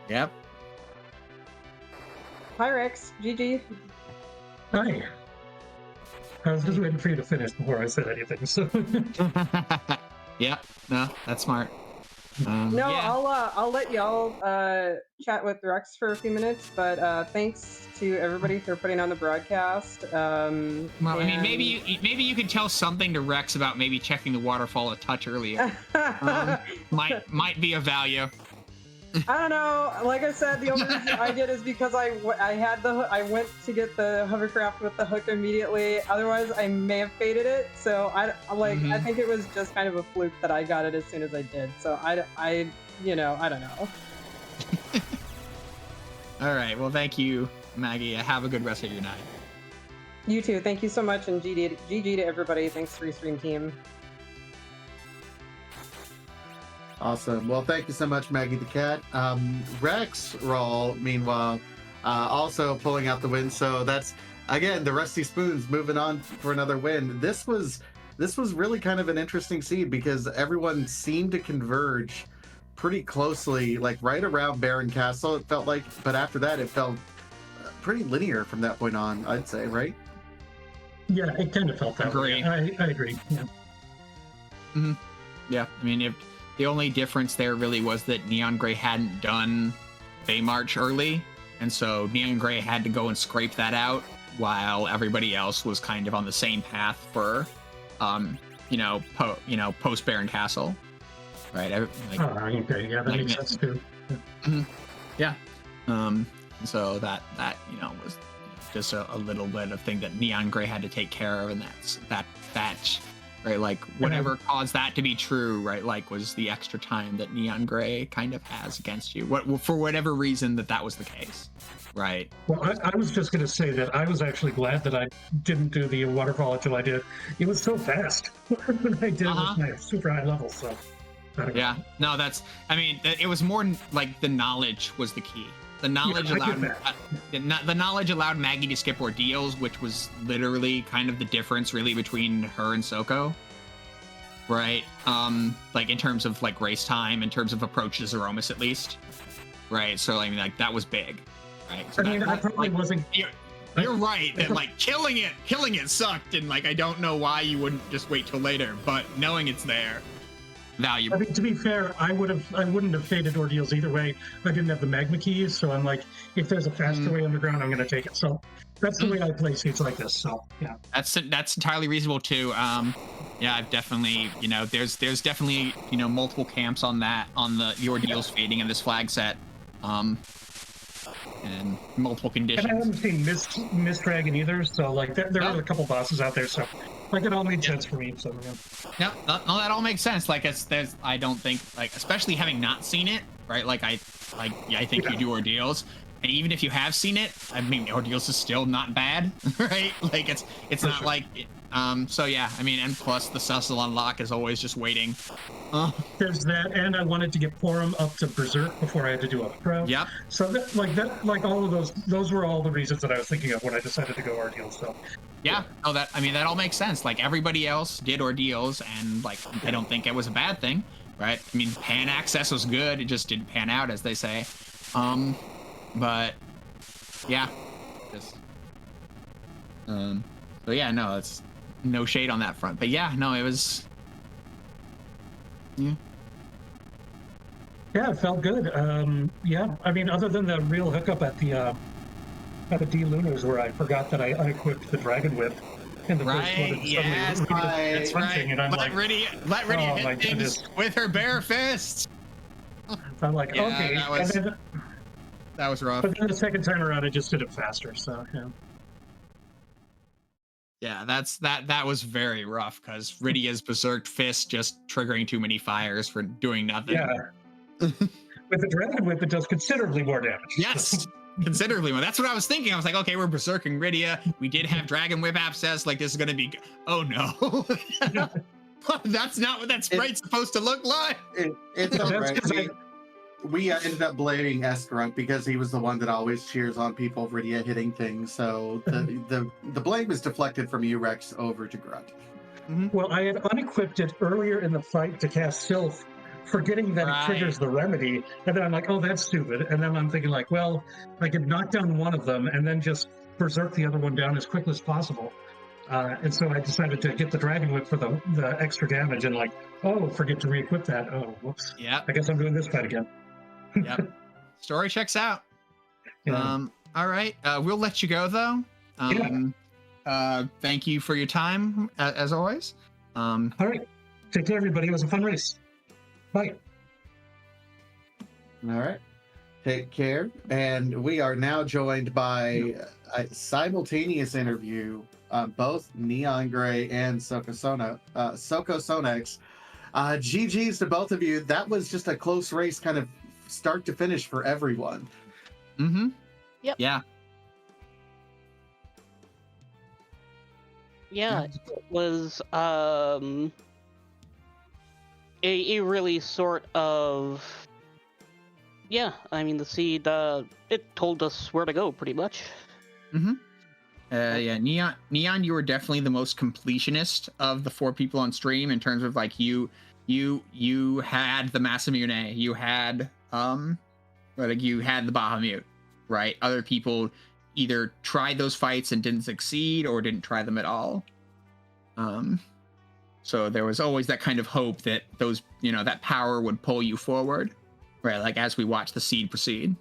Yep. Hi, Rex. GG. Hi. I was just waiting for you to finish before I said anything. So. Yeah. No, that's smart. I'll let y'all chat with Rex for a few minutes, but thanks to everybody for putting on the broadcast. Well, I mean, maybe you could tell something to Rex about maybe checking the waterfall a touch earlier. Might be of value. I don't know. Like I said, the only reason I did is because I went to get the hovercraft with the hook immediately. Otherwise, I may have faded it. So I think it was just kind of a fluke that I got it as soon as I did. So I don't know. All right. Well, thank you, Maggie. Have a good rest of your night. You too. Thank you so much, and GG to everybody. Thanks, Restream team. Awesome. Well, thank you so much, Maggie the Cat. Rex Rawl, meanwhile, also pulling out the win. So that's, again, the Rusty Spoons moving on for another win. This was really kind of an interesting seed because everyone seemed to converge pretty closely, like right around Baron Castle, it felt like. But after that, it felt pretty linear from that point on, I'd say, right? Yeah, it kind of felt that way. I agree. Yeah. Mm-hmm. Yeah, I mean, the only difference there really was that Neon Gray hadn't done Fey March early, and so Neon Gray had to go and scrape that out, while everybody else was kind of on the same path for, post Baron Castle, right? Okay, yeah, that makes sense too. Yeah. So that was just a little bit of thing that Neon Gray had to take care of, and that's right? Like whatever caused that to be true, right? Like was the extra time that Neon Gray kind of has against you. What for whatever reason that was the case, right? Well, I was just going to say that I was actually glad that I didn't do the waterfall until I did. It was so fast when I did it with my super high level. So yeah, no, I mean, it was more like the knowledge was the key. The knowledge the knowledge allowed Maggie to skip ordeals, which was literally kind of the difference really between her and Soko, right? Like in terms of like race time, in terms of approach to Zeromus at least, right? So I mean, like that was big, right? So I mean, I probably wasn't. You're right that like killing it sucked, and like I don't know why you wouldn't just wait till later, but knowing it's there. Valuable. I mean, to be fair, I wouldn't have faded ordeals either way. I didn't have the magma keys, so I'm like, if there's a faster way underground, I'm going to take it. So that's the way I play seats like this. So yeah, that's entirely reasonable too. Yeah, I've definitely, there's definitely, multiple camps on that, on the ordeals fading in this flag set, and multiple conditions. And I haven't seen Mist Dragon either, so like there are a couple bosses out there, so like it all made sense for me. So yeah. No, that all makes sense. Like I don't think like, especially having not seen it, right? Like I think you do ordeals, and even if you have seen it, I mean ordeals is still not bad, right? Like it's not like. So yeah, I mean, and plus the Cecil unlock is always just waiting. There's that, and I wanted to get Porum up to Berserk before I had to do a pro. Yep. So like all of those were all the reasons that I was thinking of when I decided to go ordeal. So yeah. Oh, that all makes sense. Like everybody else did ordeals, and like I don't think it was a bad thing, right? I mean, pan access was good. It just didn't pan out, as they say. But yeah, just so yeah, no, it's no shade on that front, but yeah, no, it was. Yeah, it felt good. Yeah, I mean, other than the real hookup at the D Lunars where I forgot that I unequipped the Dragon Whip in the first one. Yes, that's right. And I'm let Riddy hit things with her bare fists. I'm like, yeah, okay. That was rough. But then the second time around, I just did it faster. So yeah. Yeah, that was very rough because Rydia's Berserk Fist just triggering too many fires for doing nothing. Yeah. With the Dragon Whip, it does considerably more damage. Yes, considerably more. That's what I was thinking. I was like, okay, we're Berserking Rydia. We did have Dragon Whip access. Like, this is going to be... Oh, no. That's not what that sprite's supposed to look like. It's all right. We ended up blaming Escarunk because he was the one that always cheers on people Rydia hitting things. So the blame is deflected from you, Rex, over to Grunt. Mm-hmm. Well, I had unequipped it earlier in the fight to cast Sylph, forgetting that it triggers the remedy. And then I'm like, oh, that's stupid. And then I'm thinking like, well, I could knock down one of them and then just berserk the other one down as quickly as possible. And so I decided to get the Dragon Whip for the extra damage and like, oh, forget to re-equip that. Oh, whoops. Yeah. I guess I'm doing this fight again. Yep. Story checks out. Yeah. All right. We'll let you go though. Thank you for your time as always. All right. Take care, everybody. It was a fun race. Bye. All right. Take care. And we are now joined by a simultaneous interview on both Neon Gray and Soko Sonex. GG's to both of you. That was just a close race, kind of start to finish for everyone. Mm-hmm. Yep. Yeah. Yeah, it was a really sort of, yeah, I mean, the seed, it told us where to go pretty much. Mm-hmm. Yeah, Neon, you were definitely the most completionist of the four people on stream in terms of like you had the Masamune, you had you had the Bahamut, right? Other people either tried those fights and didn't succeed or didn't try them at all. So there was always that kind of hope that those, that power would pull you forward, right? Like as we watch the seed proceed.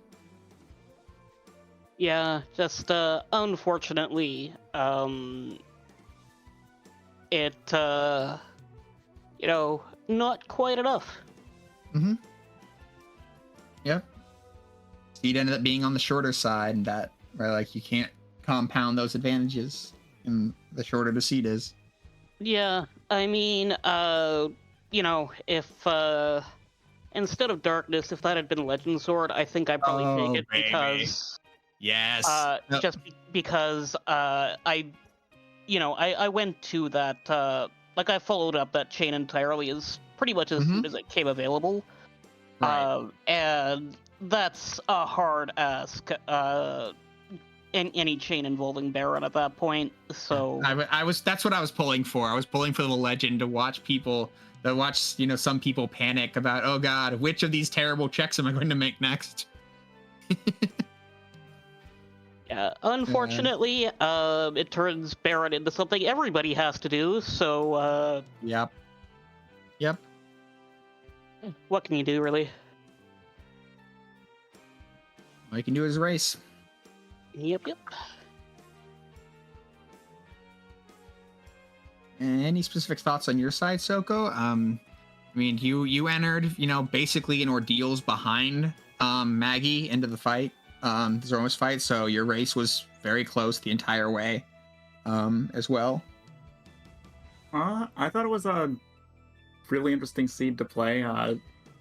Yeah, just unfortunately, it not quite enough. Mm-hmm. Yep. Seed ended up being on the shorter side, and that, right, like you can't compound those advantages, and the shorter the seed is. Yeah, I mean, if instead of Darkness, if that had been Legend Sword, I think I'd probably take Oh, it baby. because Yes. because I went to that like I followed up that chain entirely as pretty much as soon as it came available. Right. And that's a hard ask in any chain involving Baron at that point. So that's what I was pulling for. I was pulling for the legend to watch some people panic about, oh god, which of these terrible checks am I going to make next? yeah, unfortunately, it turns Baron into something everybody has to do. So Yep. What can you do, really? All you can do is race. Yep. Any specific thoughts on your side, Soko? I mean, you entered, basically in ordeals behind Maggie into the fight, the Zoromas fight, so your race was very close the entire way, as well. I thought it was a really interesting seed to play.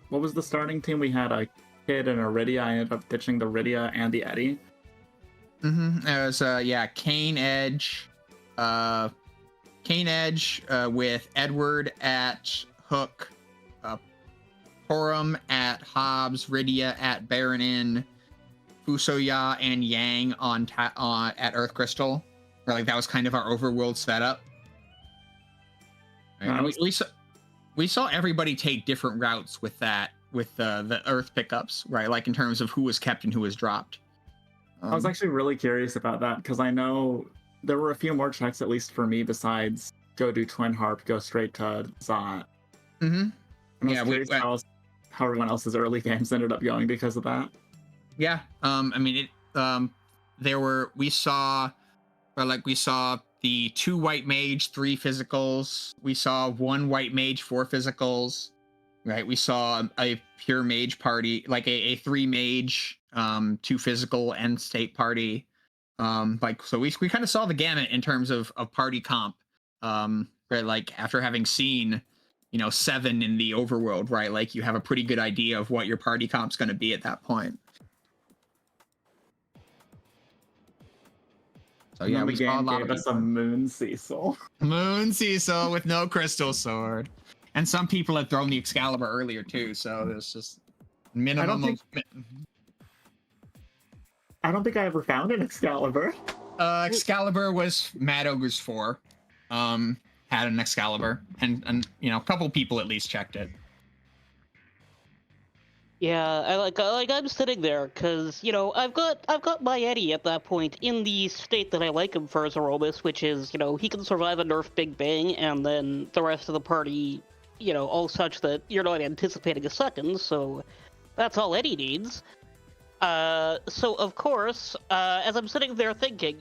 What was the starting team? We had a Kid and a Rydia. I ended up pitching the Rydia and the Eddie. It was Kane Edge, with Edward at Hook, Porum at Hobbs, Rydia at Baronin, Fusoya and Yang at Earth Crystal. Or that was kind of our overworld setup. Right? We saw everybody take different routes with that, with the Earth pickups, right? In terms of who was kept and who was dropped. I was actually really curious about that because I know there were a few more checks, at least for me, besides go do Twin Harp, go straight to Zot. Mm-hmm. And I was curious how everyone else's early games ended up going because of that. Yeah. We saw the 2 white mage, 3 physicals. We saw 1 white mage, 4 physicals. Right. We saw a pure mage party, a 3 mage, 2 physical end state party. So we kind of saw the gamut in terms of party comp. Right. After having seen, 7 in the overworld, right? You have a pretty good idea of what your party comp's going to be at that point. So yeah, we saw a lot of us a Moon Cecil. Moon Cecil with no crystal sword. And some people had thrown the Excalibur earlier too, so there's just minimum I don't think I ever found an Excalibur. Excalibur was Mad Ogre's 4. Had an Excalibur, and a couple people at least checked it. Yeah, I'm sitting there because I've got my Eddie at that point in the state that I like him for Zoromas, which is he can survive a nerf Big Bang, and then the rest of the party, all such that you're not anticipating a second. So that's all Eddie needs. So of course, as I'm sitting there thinking,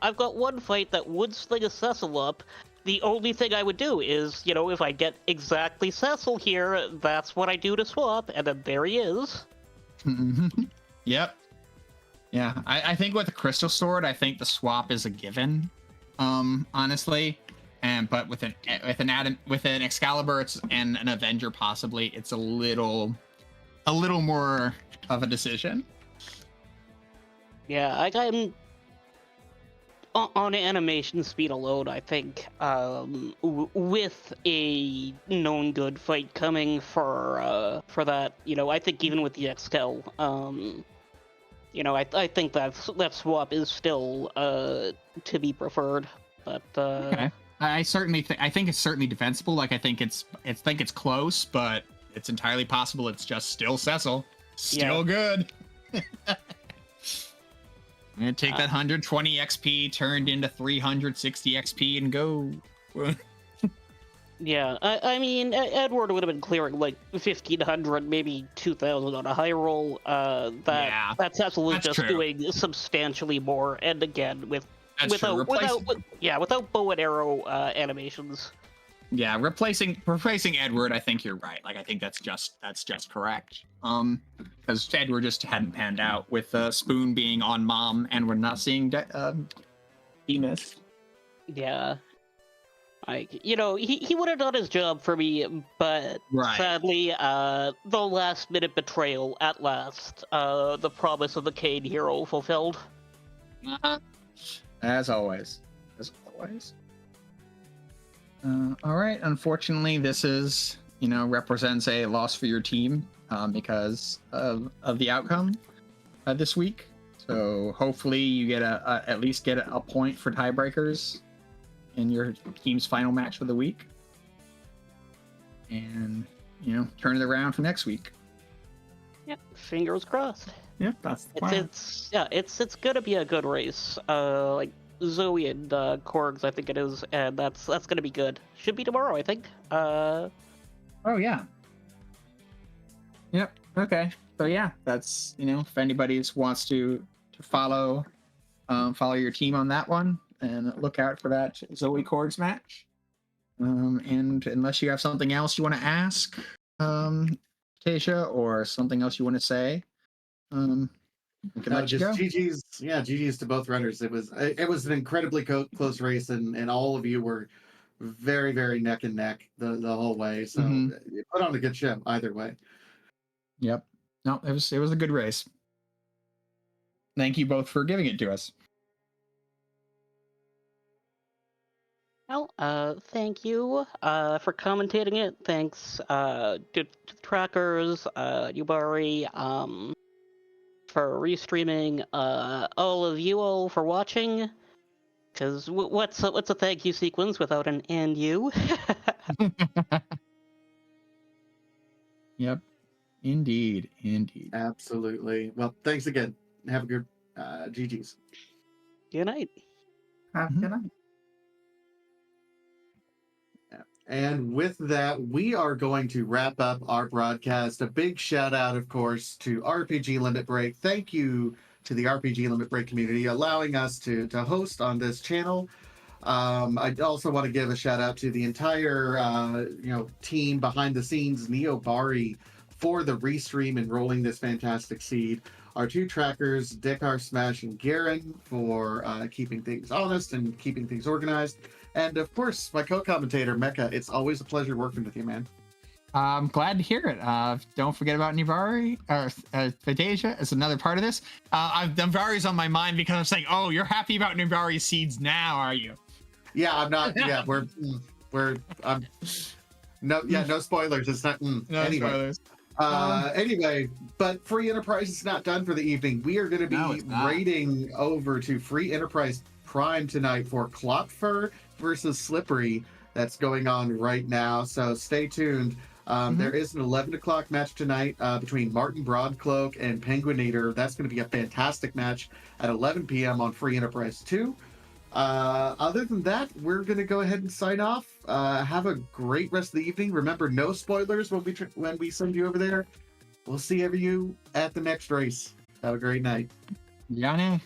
I've got one fight that would sling a Cecil up. The only thing I would do is, if I get exactly Cecil here, that's what I do to swap, and then there he is. Yep. Yeah, I think with the Crystal Sword, I think the swap is a given, honestly. But with an Excalibur and an Avenger possibly, it's a little more of a decision. Yeah, I'm on animation speed alone, I think, with a known good fight coming for that, I think even with the Excal, I think that swap is still to be preferred. But okay. I think it's certainly defensible. I think it's close, but it's entirely possible it's just still Cecil, still good. I'm gonna take that 120 XP turned into 360 XP and go. Yeah, I mean, Edward would have been clearing 1,500, maybe 2,000 on a high roll. That's absolutely just true. Doing substantially more, and again without bow and arrow animations. Yeah, replacing Edward, I think you're right. I think that's just correct. Because Edward just hadn't panned out with Spoon being on Mom, and we're not seeing Demas. Yeah. Like, he would have done his job for me, but sadly, the last minute betrayal at last, the promise of the Cade hero fulfilled. As always. All right. Unfortunately, this is, represents a loss for your team because of the outcome this week. So hopefully you get at least get a point for tiebreakers in your team's final match of the week, and turn it around for next week. Yep, fingers crossed. Yep, that's the plan. It's gonna be a good race. Like Zoe and Korgs, I think it is, and that's gonna be good. Should be tomorrow, I think. Oh yeah. Yep. Okay. So yeah, that's if anybody wants to follow your team on that one, and look out for that Zoe Korgs match. And unless you have something else you want to ask, Tasha, or something else you want to say, we can let you go. GG's to both runners. It was an incredibly close race, and all of you were very, very neck and neck the whole way. So you put on a good show either way. Yep. No, it was a good race. Thank you both for giving it to us. Well, thank you for commentating it. Thanks to the trackers, Yubari, for restreaming, all of you all for watching. Because what's a thank you sequence without an and you? Yep. Indeed. Absolutely. Well, thanks again. Have a good GG's. Good night. Good night. And with that, we are going to wrap up our broadcast. A big shout out, of course, to RPG Limit Break. Thank you to the RPG Limit Break community allowing us to host on this channel. I also want to give a shout out to the entire team behind the scenes, Neo Bari, for the restream and rolling this fantastic seed. Our two trackers, Dekar Smash and Garen, for keeping things honest and keeping things organized. And of course, my co-commentator, Mecca. It's always a pleasure working with you, man. I'm glad to hear it. Don't forget about Nibari. Fantasia is another part of this. Nibari's on my mind because I'm saying, oh, you're happy about Nibari seeds now, are you? Yeah, I'm not. Yeah, no spoilers. It's not. Anyway. Spoilers. Anyway, but Free Enterprise is not done for the evening. We are going to be raiding over to Free Enterprise Prime tonight for Klopfer versus Slippery. That's going on right now, so stay tuned. There is an 11 o'clock match tonight between Martin Broadcloak and Penguinator. That's going to be a fantastic match at 11 p.m. on Free Enterprise 2. Other than that, we're going to go ahead and sign off. Have a great rest of the evening. Remember, no spoilers when we send you over there. We'll see you at the next race. Have a great night. Yanni.